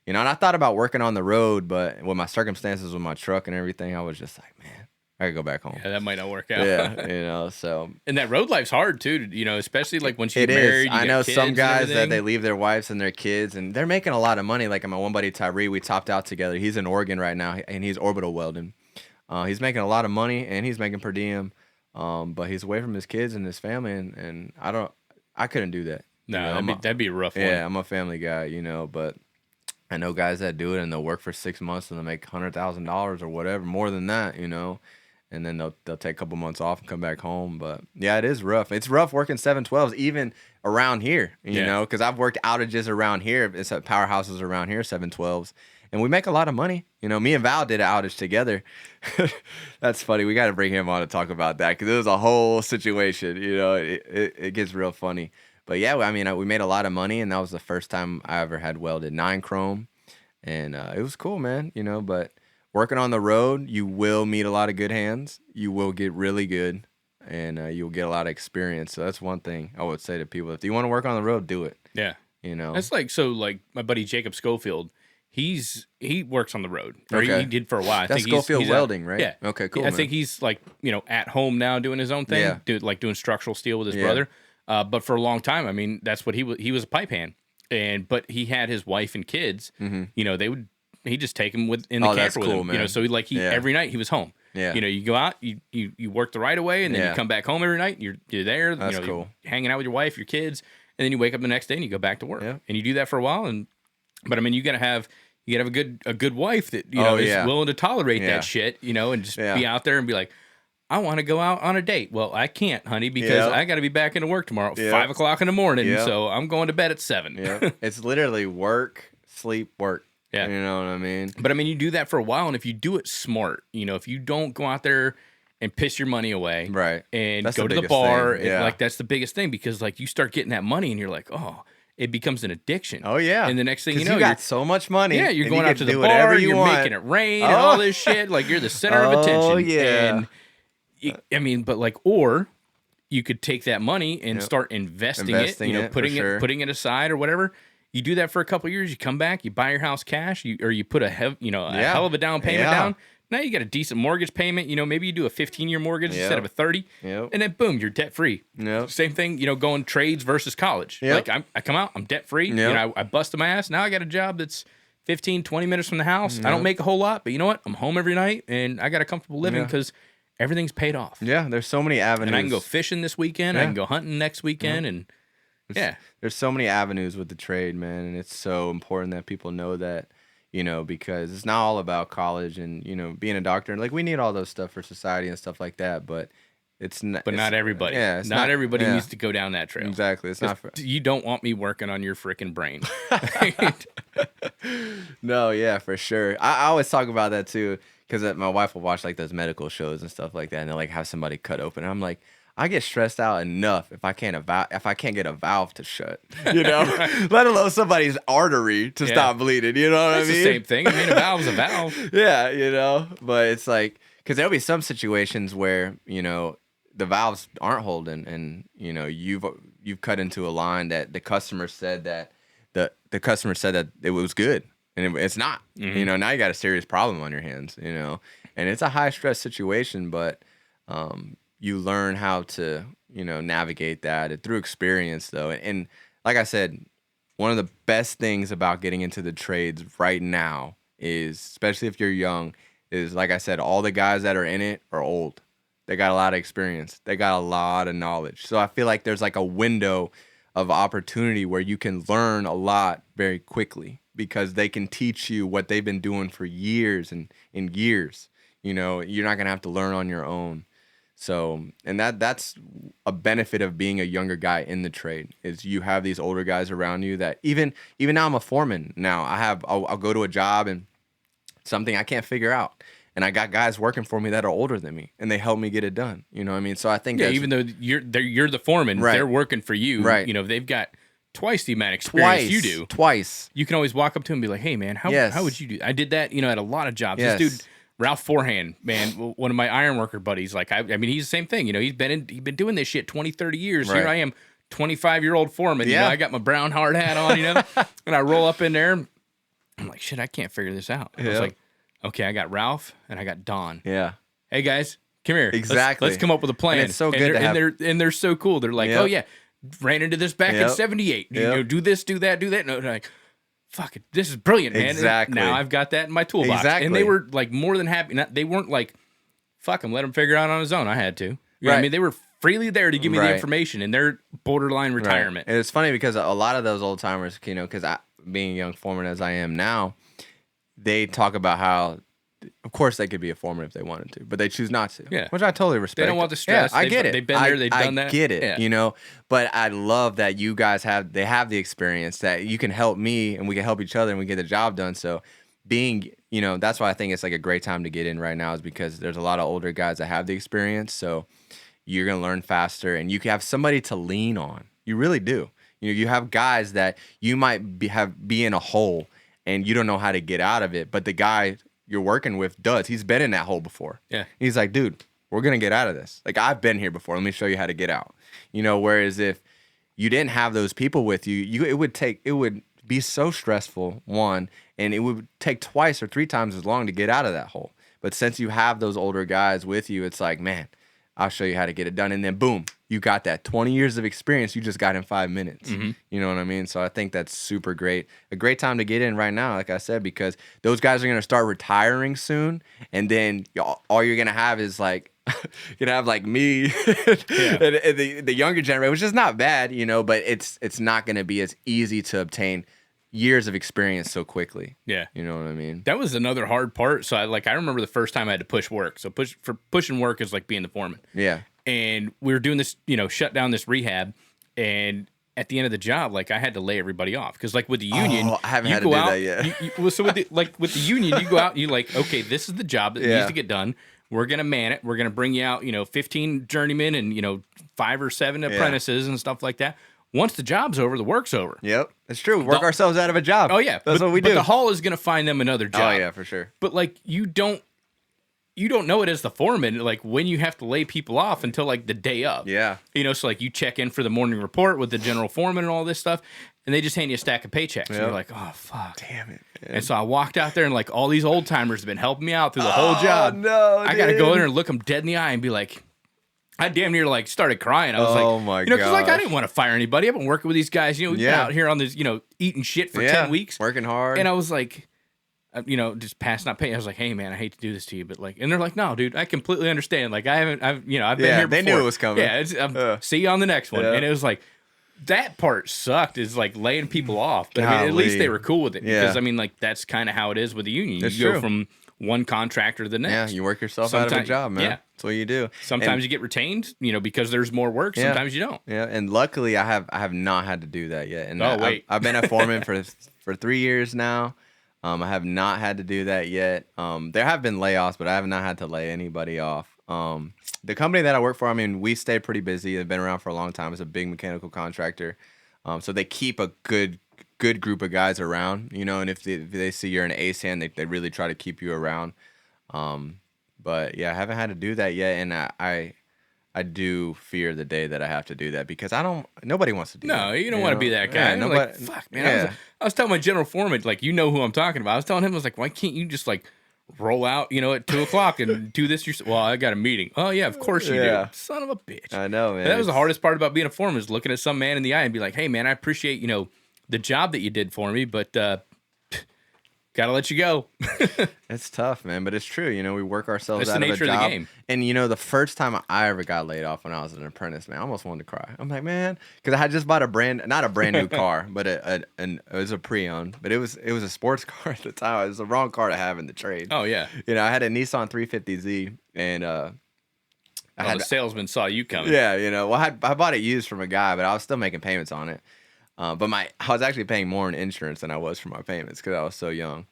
you know, and I thought about working on the road, but with my circumstances with my truck and everything, I was just like, man, I gotta go back home. Yeah, that might not work out. Yeah, you know, so. And that road life's hard too, you know, especially like once you It get is. married. I know some guys that they leave. leave their wives and their kids, and they're making a lot of money. Like my one buddy Tyree, we topped out together. He's in Oregon right now, and he's orbital welding. He's making a lot of money, and he's making per diem. But he's away from his kids and his family, and I couldn't do that. No, You know, that'd be a rough one. yeah, I'm a family guy, you know, but I know guys that do it, and they'll work for 6 months and they'll make $100,000 or whatever, more than that, you know. And then they'll take a couple months off and come back home. But yeah, it is rough. It's rough working 712s even around here, you know, because I've worked outages around here. It's at powerhouses around here, 712s. And we make a lot of money. You know, me and Val did an outage together. That's funny. We got to bring him on to talk about that because it was a whole situation. You know, it gets real funny. But yeah, I mean, we made a lot of money, and that was the first time I ever had welded 9 chrome. And it was cool, man, you know, but working on the road, you will meet a lot of good hands. You will get really good, and you'll get a lot of experience. So that's one thing I would say to people. If you want to work on the road, do it. Yeah. You know? That's like my buddy Jacob Schofield, he works on the road. Or Okay. he did for a while. I That's think Schofield he's Welding, right? Yeah. Okay, cool, I think he's like, you know, at home now doing his own thing. Yeah. Doing structural steel with his brother. But for a long time, I mean, that's what he was a pipe hand. But he had his wife and kids, you know, he'd just take him in the camper with him. man. You know, so every night he was home. Yeah. You know, you go out, you work the right away, and then you come back home every night. And you're there. That's you know, cool. you're hanging out with your wife, your kids, and then you wake up the next day and you go back to work. Yeah. And you do that for a while. But I mean, you gotta have a good wife that is willing to tolerate that shit. You know, and just be out there and be like, I want to go out on a date. Well, I can't, honey, because I got to be back into work tomorrow at 5 o'clock in the morning. So I'm going to bed at 7. Yeah. It's literally work, sleep, work. Yeah. You know what I mean? But I mean, you do that for a while, and if you do it smart, you know, if you don't go out there and piss your money away, Right. and That's go the to the biggest bar, thing. Yeah. like that's the biggest thing, because like you start getting that money, and you're like, oh, it becomes an addiction. Oh, yeah. And the next thing you 'Cause know, you got so much money. yeah, you're and going you out get to the do bar, whatever you you're want. making it rain and all this shit. Like you're the center of attention. Oh, yeah. And I mean, but like, or you could take that money and start investing it, Investing you know, it, for sure. putting it aside or whatever. You do that for a couple of years, you come back, you buy your house cash, or you put a hell of a down payment down. Now you got a decent mortgage payment. You know, maybe you do a 15-year mortgage instead of a 30, and then boom, you're debt free. Yep. Same thing, you know, going trades versus college. Yep. Like I come out, I'm debt free. You know, I busted my ass. Now I got a job that's 15, 20 minutes from the house. I don't make a whole lot, but you know what? I'm home every night, and I got a comfortable living because everything's paid off. Yeah, there's so many avenues. And I can go fishing this weekend. I can go hunting next weekend, and there's so many avenues with the trade, man, and it's so important that people know that, you know, because it's not all about college and, you know, being a doctor. And like, we need all those stuff for society and stuff like that, but it's not. But not everybody. Yeah, not everybody needs to go down that trail. Exactly. It's not. You don't want me working on your freaking brain. No, yeah, for sure. I always talk about that too, because my wife will watch like those medical shows and stuff like that, and they'll like have somebody cut open. And I'm like, I get stressed out enough if I can't get a valve to shut, you know, let alone somebody's artery to stop bleeding. You know what I mean? It's the same thing. I mean, a valve's a valve. Yeah, you know, but it's like, because there'll be some situations where, you know, the valves aren't holding, and you know, you've cut into a line that the customer said that it was good, and it's not. You know, now you got a serious problem on your hands. You know, and it's a high stress situation, but you learn how to, you know, navigate that through experience, though. And like I said, one of the best things about getting into the trades right now is, especially if you're young, is, like I said, all the guys that are in it are old. They got a lot of experience. They got a lot of knowledge. So I feel like there's like a window of opportunity where you can learn a lot very quickly, because they can teach you what they've been doing for years and years. You know, you're not going to have to learn on your own. So, and that's a benefit of being a younger guy in the trade is you have these older guys around you that even now I'm a foreman now. I'll go to a job and something I can't figure out. And I got guys working for me that are older than me, and they help me get it done. You know what I mean? So I think even though you're the foreman, Right. they're working for you. Right. You know, they've got twice the amount of experience you do. Twice. You can always walk up to him and be like, "Hey, man, how would you do?" I did that, at a lot of jobs. Yes. This dude, Ralph Forehand, man, one of my ironworker buddies. Like, I mean, he's the same thing. He's been doing this shit 20, 30 years. Right. Here I am, 25-year-old foreman. Yeah. I got my brown hard hat on. And I roll up in there. I'm like, shit, I can't figure this out. I was like, okay, I got Ralph and I got Don. Yeah. Hey guys, come here. Exactly. Let's come up with a plan. And it's so good to have. They're so cool. They're like, Yep. oh yeah, ran into this back in Yep. '78. Yep. Do this, do that, do that. No, like, fuck it, this is brilliant, man. Exactly. And now I've got that in my toolbox. Exactly. And they were like more than happy. They weren't like, fuck him, let him figure it out on his own. I had to. You know what I Right. mean, they were freely there to give me the Right. information in their borderline retirement. Right. And it's funny because a lot of those old timers, because being a young foreman as I am now, they talk about how, of course, they could be a foreman if they wanted to, but they choose not to. Yeah. Which I totally respect. They don't want the stress. Yeah, I get it. They've been there. They've done that. I get it. Yeah. But I love that you guys have the experience that you can help me and we can help each other and we get the job done. So being, that's why I think it's like a great time to get in right now is because there's a lot of older guys that have the experience. So you're going to learn faster and you can have somebody to lean on. You really do. You have guys that you might be in a hole and you don't know how to get out of it, but the guy you're working with does. He's been in that hole before. Yeah. He's like, dude, we're going to get out of this. Like, I've been here before. Let me show you how to get out. Whereas if you didn't have those people with you, it would be so stressful, one, and it would take twice or three times as long to get out of that hole. But since you have those older guys with you, it's like, man, I'll show you how to get it done. And then boom, you got that 20 years of experience you just got in 5 minutes. Mm-hmm. You know what I mean? So I think that's super great. A great time to get in right now, like I said, because those guys are going to start retiring soon. And then all you're going to have is like, you're going to have like me and the younger generation, which is not bad, but it's not going to be as easy to obtain years of experience so quickly. Yeah. You know what I mean? That was another hard part. So I remember the first time I had to push work. So pushing work is like being the foreman. Yeah. And we were doing this, shut down this rehab. And at the end of the job, like I had to lay everybody off. Because like with the union, I haven't you had go to do out, that yet. Well, so with the union, you go out and you're like, okay, this is the job that Yeah. needs to get done. We're going to man it. We're going to bring you out, 15 journeymen and, 5 or 7 apprentices and stuff like that. Once the job's over, the work's over. Yep. It's true. Work ourselves out of a job. Oh, yeah. That's what we do. But the hall is going to find them another job. Oh, yeah, for sure. But like you don't know it as the foreman, like when you have to lay people off until like the day of. Yeah. So like you check in for the morning report with the general foreman and all this stuff, and they just hand you a stack of paychecks. And you're like, oh fuck. Damn it. Man. And so I walked out there and like all these old timers have been helping me out through the whole job. No, I gotta go in there and look them dead in the eye and be like, I damn near like started crying. I was Oh like, my because like I gosh. didn't want to fire anybody. I've been working with these guys, we've been Yeah. out here on this, eating shit for 10 weeks. Working hard. And I was like, just passing out pay. I was like, hey man, I hate to do this to you, but like, and they're like, no, dude, I completely understand. Like I've been here before. They knew it was coming. Yeah, see you on the next one. Yeah. And it was like, that part sucked, is like laying people off. But I mean, at least Golly. they were cool with it. Yeah. Because I mean, like that's kind of how it is with the union. It's You go true. from one contractor to the Yeah, next. you work yourself out of a Sometimes- job, man. yeah. That's what you do. Sometimes you get retained, because there's more work. Yeah. Sometimes you don't. Yeah, and luckily I have not had to do that yet. And Oh, wait. I've been a foreman for 3 years now. I have not had to do that yet. There have been layoffs, but I have not had to lay anybody off. The company that I work for, I mean, we stay pretty busy. They've been around for a long time. It's a big mechanical contractor. So they keep a good group of guys around, and if they see you're an ace hand, they really try to keep you around. But yeah, I haven't had to do that yet, and I do fear the day that I have to do that because nobody wants to do that. No, you don't want to be that guy. Yeah, Nobody, like, fuck, man. Yeah. I was telling my general foreman, like, who I'm talking about. I was telling him, I was like, why can't you just like roll out, at 2:00 and do this yourself? Well, I got a meeting. Oh yeah, of course you Yeah. do. Son of a bitch. I know, man. That was the hardest part about being a foreman, is looking at some man in the eye and be like, hey man, I appreciate, the job that you did for me, but gotta let you go. It's tough, man, but it's true. We work ourselves That's out the of a nature of the job. game. And the first time I ever got laid off when I was an apprentice, man, I almost wanted to cry. I'm like, man, because I had just bought not a brand new car, but it was a pre-owned, but it was a sports car at the time. It was the wrong car to have in the trade. Oh yeah. I had a Nissan 350Z, and The salesman saw you coming. Yeah, well, I bought it used from a guy, but I was still making payments on it. But I was actually paying more in insurance than I was for my payments because I was so young.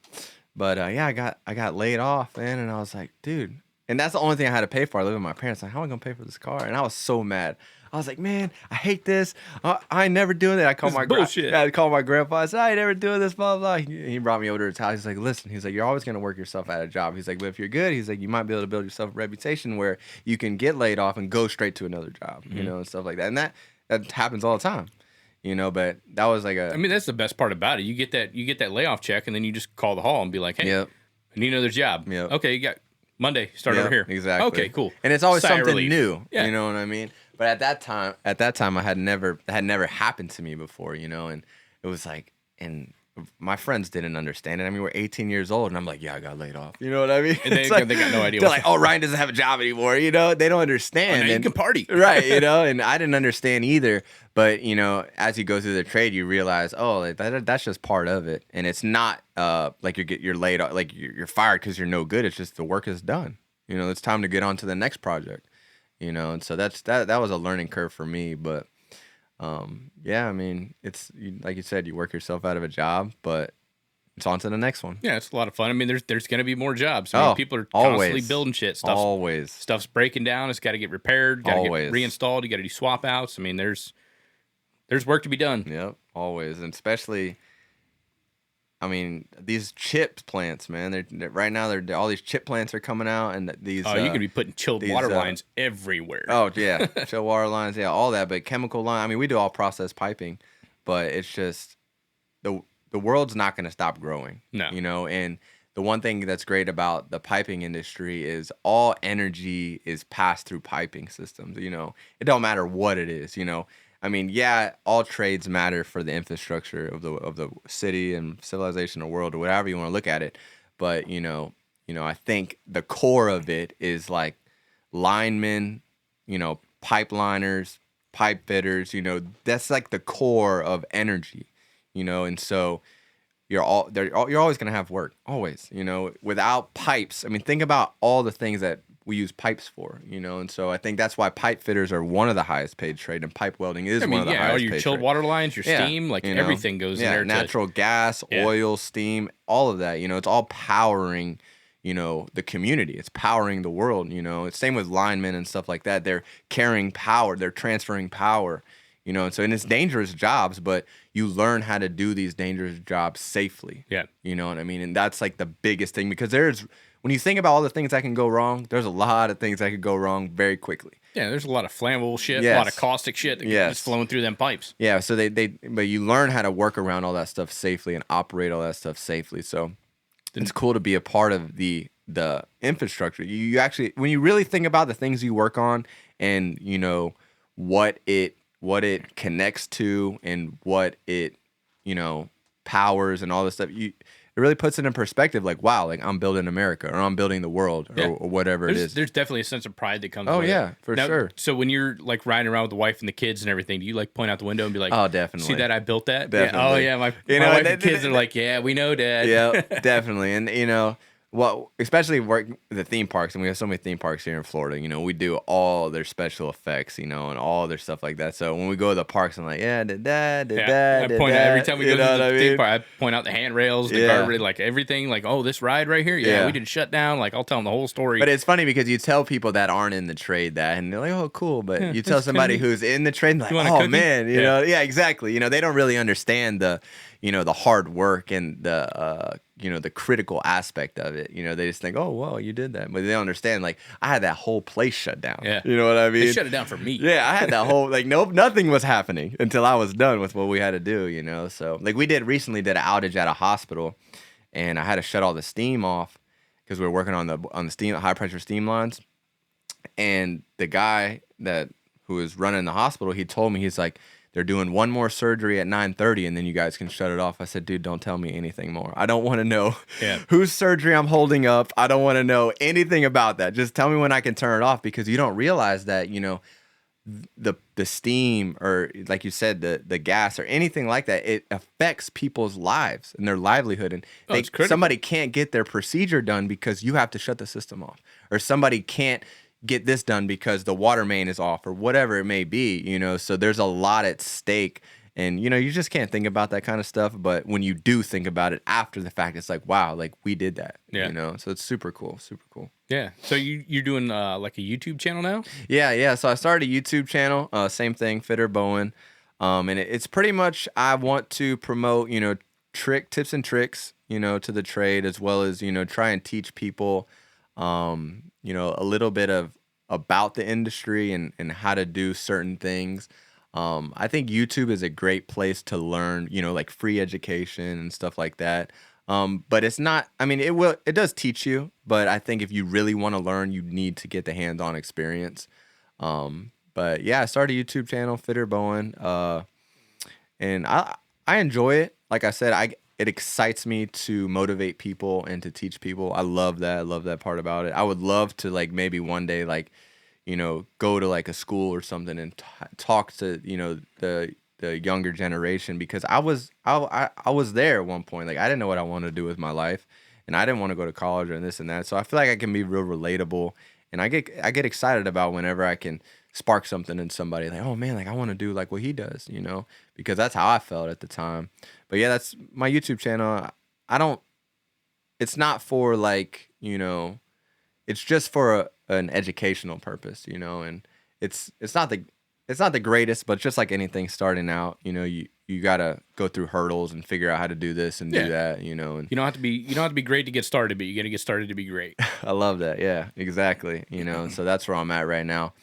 But yeah, I got laid off, man, and I was like, dude, and that's the only thing I had to pay for. I lived with my parents. Like, how am I gonna pay for this car? And I was so mad. I was like, man, I hate this. I ain't never doing it. I called my bullshit. I called my grandpa. I said, I ain't never doing this, blah blah. He brought me over to his house. He's like, listen, he's like, you're always gonna work yourself out of a job. He's like, but if you're good, he's like, you might be able to build yourself a reputation where you can get laid off and go straight to another job, and stuff like that. And that happens all the time. But that was like I mean, that's the best part about it. You get that layoff check, and then you just call the hall and be like, hey, I need another job. Yep. Okay, you got Monday, start over here. Exactly. Okay, cool. And it's always Sigh of something relief. new. Yeah. You know what I mean? But at that time, I had never happened to me before, and it was like, and my friends didn't understand it. I mean, we're 18 years old, and I'm like, yeah, I got laid off. You know what I mean? And they got no idea. They're like, oh, Ryan doesn't have a job anymore. They don't understand. Oh, now you can party. Right, and I didn't understand either. But, as you go through the trade, you realize, oh, that's just part of it. And it's not like you're laid off, like you're fired because you're no good. It's just the work is done. It's time to get on to the next project. And so that was a learning curve for me. But yeah, I mean, it's like you said, you work yourself out of a job, but it's on to the next one. Yeah, it's a lot of fun. I mean, there's going to be more jobs. I mean, people are constantly building shit. Stuff's breaking down. It's got to get repaired. Got to get reinstalled. You got to do swap outs. I mean, there's work to be done. Yep, always, and especially. I mean, these chip plants, man. They're right now. All these chip plants are coming out, and these. Oh, you could be putting chilled water lines everywhere. Oh yeah, chilled water lines, yeah, all that. But chemical line. I mean, we do all process piping, but it's just the world's not going to stop growing. No, and the one thing that's great about the piping industry is all energy is passed through piping systems. It don't matter what it is. I mean, yeah, all trades matter for the infrastructure of the city and civilization or world or whatever you want to look at it. But, I think the core of it is like linemen, pipeliners, pipe fitters, that's like the core of energy, and so you're always going to have work, always, without pipes. I mean, think about all the things that we use pipes for, and so I think that's why pipe fitters are one of the highest paid trade, and pipe welding is one of the highest paid. All your chilled water lines, your steam, everything goes in there. Natural gas, oil, steam, all of that. It's all powering, the community. It's powering the world. It's same with linemen and stuff like that. They're carrying power. They're transferring power. And it's dangerous jobs, but you learn how to do these dangerous jobs safely. Yeah. You know what I mean? And that's like the biggest thing, because when you think about all the things that can go wrong, there's a lot of things that could go wrong very quickly. Yeah, there's a lot of flammable shit, a lot of caustic shit that's flowing through them pipes. Yeah, so but you learn how to work around all that stuff safely and operate all that stuff safely. So it's cool to be a part of the infrastructure. You actually, when you really think about the things you work on and what it connects to and what it powers and all this stuff, it really puts it in perspective, like, wow, like I'm building America or I'm building the world or whatever it is. There's definitely a sense of pride that comes with it. Oh, yeah, for sure. So when you're like riding around with the wife and the kids and everything, do you like point out the window and be like, oh, definitely. See that I built that? Definitely. Yeah. Oh, yeah, my wife and kids are like, yeah, we know, Dad. Yeah, definitely. And, well, especially work the theme parks, and we have so many theme parks here in Florida. We do all their special effects, and all their stuff like that. So when we go to the parks, I'm like, yeah, did that. I point out every time we go to the theme park. I point out the handrails, the guardrail, like everything. Like, oh, this ride right here, we did shut down. Like, I'll tell them the whole story. But it's funny because you tell people that aren't in the trade that, and they're like, oh, cool. But you tell somebody who's in the trade, like, oh man, exactly. They don't really understand the hard work and the critical aspect of it. They just think, oh, well, you did that. But they don't understand, like, I had that whole place shut down. Yeah. You know what I mean? They shut it down for me. Yeah, I had that whole, like, nothing was happening until I was done with what we had to do, So, like, we recently did an outage at a hospital, and I had to shut all the steam off because we were working on the steam, high pressure steam lines. And the guy who was running the hospital, he told me, he's like, they're doing one more surgery at 9:30, and then you guys can shut it off. I said, dude, don't tell me anything more. I don't want to know whose surgery I'm holding up. I don't want to know anything about that. Just tell me when I can turn it off, because you don't realize that, the steam, or like you said, the gas or anything like that, it affects people's lives and their livelihood. And somebody can't get their procedure done because you have to shut the system off, or somebody can't get this done because the water main is off or whatever it may be, so there's a lot at stake. And, you just can't think about that kind of stuff. But when you do think about it after the fact, it's like, wow, like we did that, so it's super cool, super cool. Yeah. So you're doing like a YouTube channel now? Yeah. So I started a YouTube channel, same thing, Fitter Bowen. And it's pretty much, I want to promote, tips and tricks, to the trade, as well as, try and teach people, a little bit about the industry and how to do certain things. I think YouTube is a great place to learn, like free education and stuff like that. But it's not, it does teach you, but I think if you really want to learn, you need to get the hands-on experience. But yeah, I started a YouTube channel, Fitter Bowen, and I enjoy it. Like I said, it excites me to motivate people and to teach people. I love that. I love that part about it. I would love to like maybe one day like, go to like a school or something and talk to, the younger generation, because I was there at one point. Like I didn't know what I wanted to do with my life, and I didn't want to go to college or this and that. So I feel like I can be real relatable, and I get excited about whenever I can spark something in somebody, like, oh man, like I want to do like what he does, because that's how I felt at the time. But yeah, that's my YouTube channel. It's not for like, it's just for an educational purpose, and it's not the greatest, but just like anything starting out, you gotta go through hurdles and figure out how to do this and do that, and you don't have to be great to get started, but you got to get started to be great. I love that. Yeah, exactly. So that's where I'm at right now.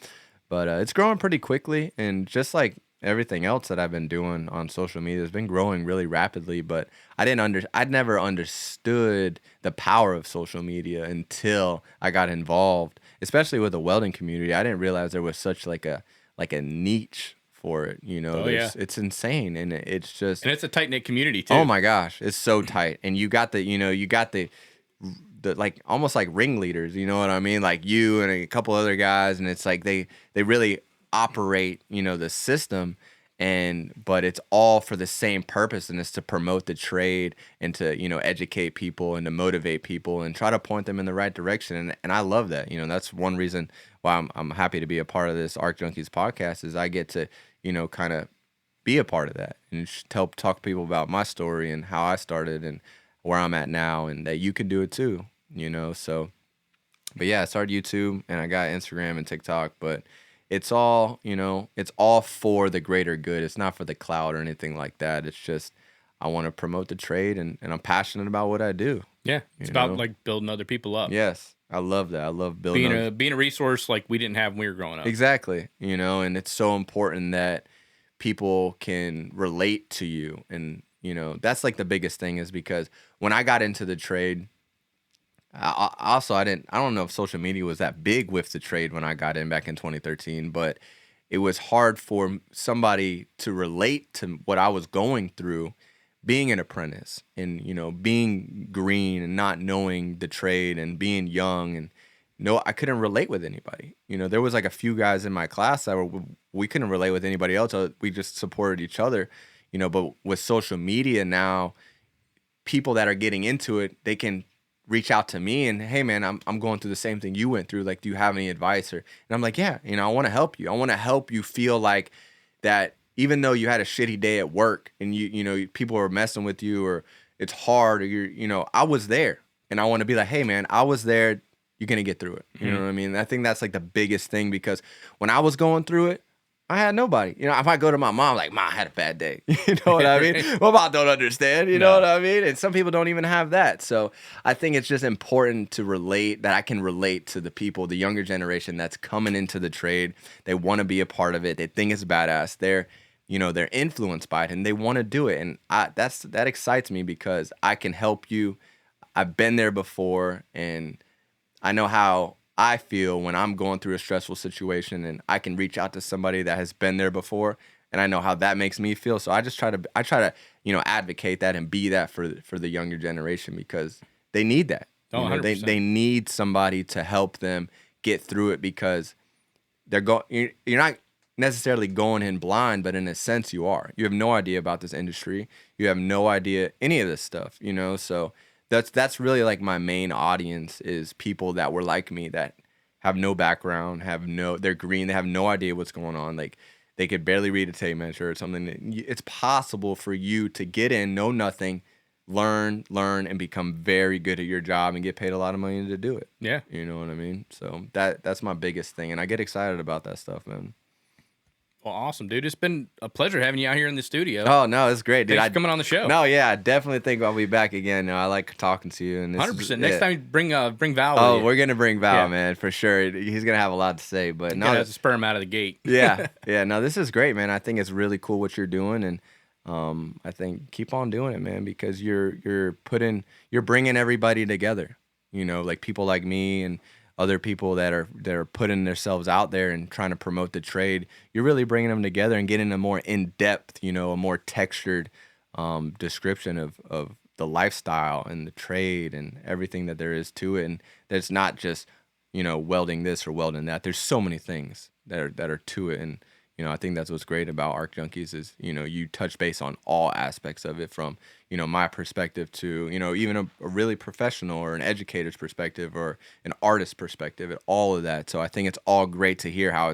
But it's growing pretty quickly, and just like everything else that I've been doing on social media has been growing really rapidly. But I'd never understood the power of social media until I got involved, especially with the welding community. I didn't realize there was such like a niche for it. It's insane, and it's just, and it's a tight knit community too. Oh my gosh, it's so tight, and you got the like almost like ringleaders, you know what I mean? Like you and a couple other guys, and it's like they really operate, the system, but it's all for the same purpose, and it's to promote the trade and to, educate people and to motivate people and try to point them in the right direction. And I love that. That's one reason why I'm happy to be a part of this Arc Junkies podcast, is I get to, kind of be a part of that and talk to people about my story and how I started and where I'm at now, and that you can do it too. So, but yeah, I started YouTube and I got Instagram and TikTok, but it's all, it's all for the greater good. It's not for the clout or anything like that. It's just, I want to promote the trade, and I'm passionate about what I do. Yeah. It's about like building other people up. Yes. I love that. I love building being a resource like we didn't have when we were growing up. Exactly. And it's so important that people can relate to you. And, that's like the biggest thing, is because when I got into the trade, I don't know if social media was that big with the trade when I got in back in 2013, but it was hard for somebody to relate to what I was going through, being an apprentice and, being green and not knowing the trade and being young, and I couldn't relate with anybody. There was like a few guys in my class that we couldn't relate with anybody else. We just supported each other, but with social media now, people that are getting into it, they can reach out to me and, hey man, I'm going through the same thing you went through. Like, do you have any advice? And I'm like, yeah, I want to help you. I want to help you feel like that, even though you had a shitty day at work and people are messing with you, or it's hard, or I was there, and I want to be like, hey man, I was there. You're going to get through it. You know what I mean? I think that's like the biggest thing, because when I was going through it, I had nobody. If I go to my mom, like, Mom, I had a bad day. You know what I mean? My mom don't understand. You know what I mean? And some people don't even have that. So I think it's just important to relate, that I can relate to the people, the younger generation that's coming into the trade. They want to be a part of it. They think it's badass. They're influenced by it, and they want to do it. And that excites me, because I can help you. I've been there before, and I know how I feel when I'm going through a stressful situation, and I can reach out to somebody that has been there before, and I know how that makes me feel. So I try to advocate that and be that for the younger generation, because they need that. They need somebody to help them get through it, because you're not necessarily going in blind, but in a sense you are. You have no idea about this industry. You have no idea any of this stuff, so that's really like my main audience, is people that were like me, that have no background, they're green, they have no idea what's going on. Like they could barely read a tape measure or something. It's possible for you to get in, know nothing, learn, and become very good at your job and get paid a lot of money to do it. Yeah. You know what I mean? So that's my biggest thing. And I get excited about that stuff, man. Well, awesome, dude. It's been a pleasure having you out here in the studio. Oh, no, it's great, dude. Thanks for coming on the show. No, yeah, I definitely think I'll be back again. I like talking to you. And 100%. Next time, bring Val with Oh, you. we're going to bring Val, man, for sure. He's going to have a lot to say. But no, have to spur him out of the gate. Yeah. No, this is great, man. I think it's really cool what you're doing. And I think keep on doing it, man, because you're bringing everybody together, like people like me and other people that are putting themselves out there and trying to promote the trade. You're really bringing them together and getting a more in-depth, a more textured description of the lifestyle and the trade and everything that there is to it. And there's not just, welding this or welding that. There's so many things that are to it. And I think that's what's great about Arc Junkies is, you touch base on all aspects of it from, my perspective to, even a really professional or an educator's perspective or an artist's perspective and all of that. So I think it's all great to hear how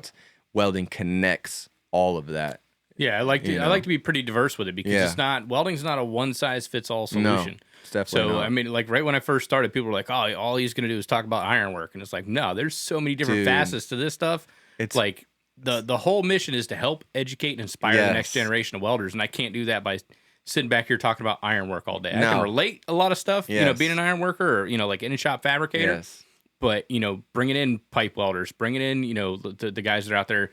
welding connects all of that. Yeah, I like to be pretty diverse with it because welding's not a one size fits all solution. No, it's definitely not. I mean, like right when I first started, people were like, "Oh, all he's going to do is talk about ironwork," and it's like, no, there's so many different facets to this stuff. It's like the whole mission is to help educate and inspire the next generation of welders, and I can't do that by sitting back here talking about ironwork all day. I can relate a lot of stuff, being an iron worker or like in a shop fabricator. Yes. But bringing in pipe welders, bringing in the guys that are out there,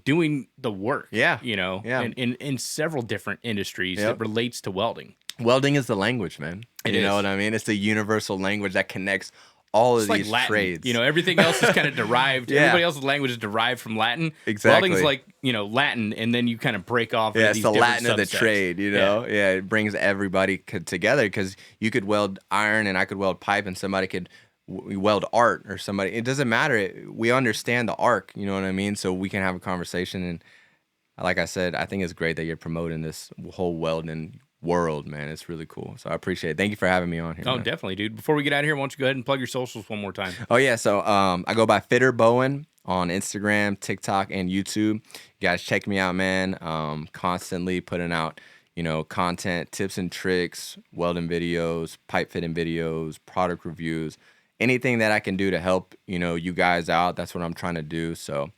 doing the work. Yeah. In several different industries that relates to welding. Welding is the language, man. You know what I mean? It's the universal language that connects all of these trades. Everything else is kind of derived. Everybody else's language is derived from Latin. Exactly. Welding's like, Latin, and then you kind of break off. Yeah, it's the Latin of the trade, Yeah, it brings everybody together because you could weld iron and I could weld pipe and somebody could weld art or somebody. It doesn't matter. We understand the arc, you know what I mean? So we can have a conversation. And like I said, I think it's great that you're promoting this whole welding world, man. It's really cool. So I appreciate it. Thank you for having me on here. Oh, man. Definitely, dude. Before we get out of here, why don't you go ahead and plug your socials one more time? Oh, yeah. So I go by Fitter Bowen on Instagram, TikTok, and YouTube. You guys check me out, man. Constantly putting out, content, tips and tricks, welding videos, pipe fitting videos, product reviews, anything that I can do to help, you guys out. That's what I'm trying to do. So,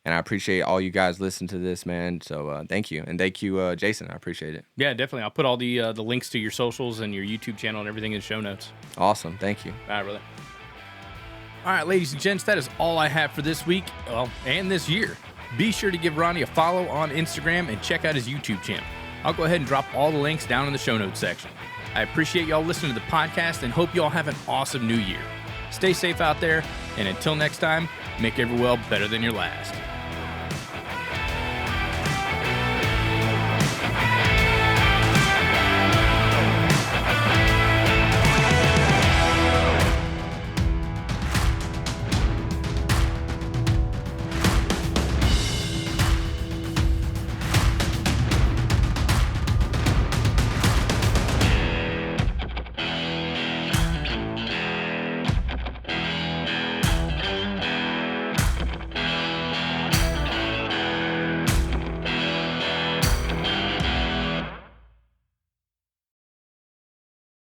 and I appreciate all you guys listen to this, man. So thank you. And thank you, Jason. I appreciate it. Yeah, definitely. I'll put all the links to your socials and your YouTube channel and everything in the show notes. Awesome. Thank you. All right, brother. All right, ladies and gents, that is all I have for this week and this year. Be sure to give Ronnie a follow on Instagram and check out his YouTube channel. I'll go ahead and drop all the links down in the show notes section. I appreciate y'all listening to the podcast and hope y'all have an awesome new year. Stay safe out there, and until next time, make every weld better than your last.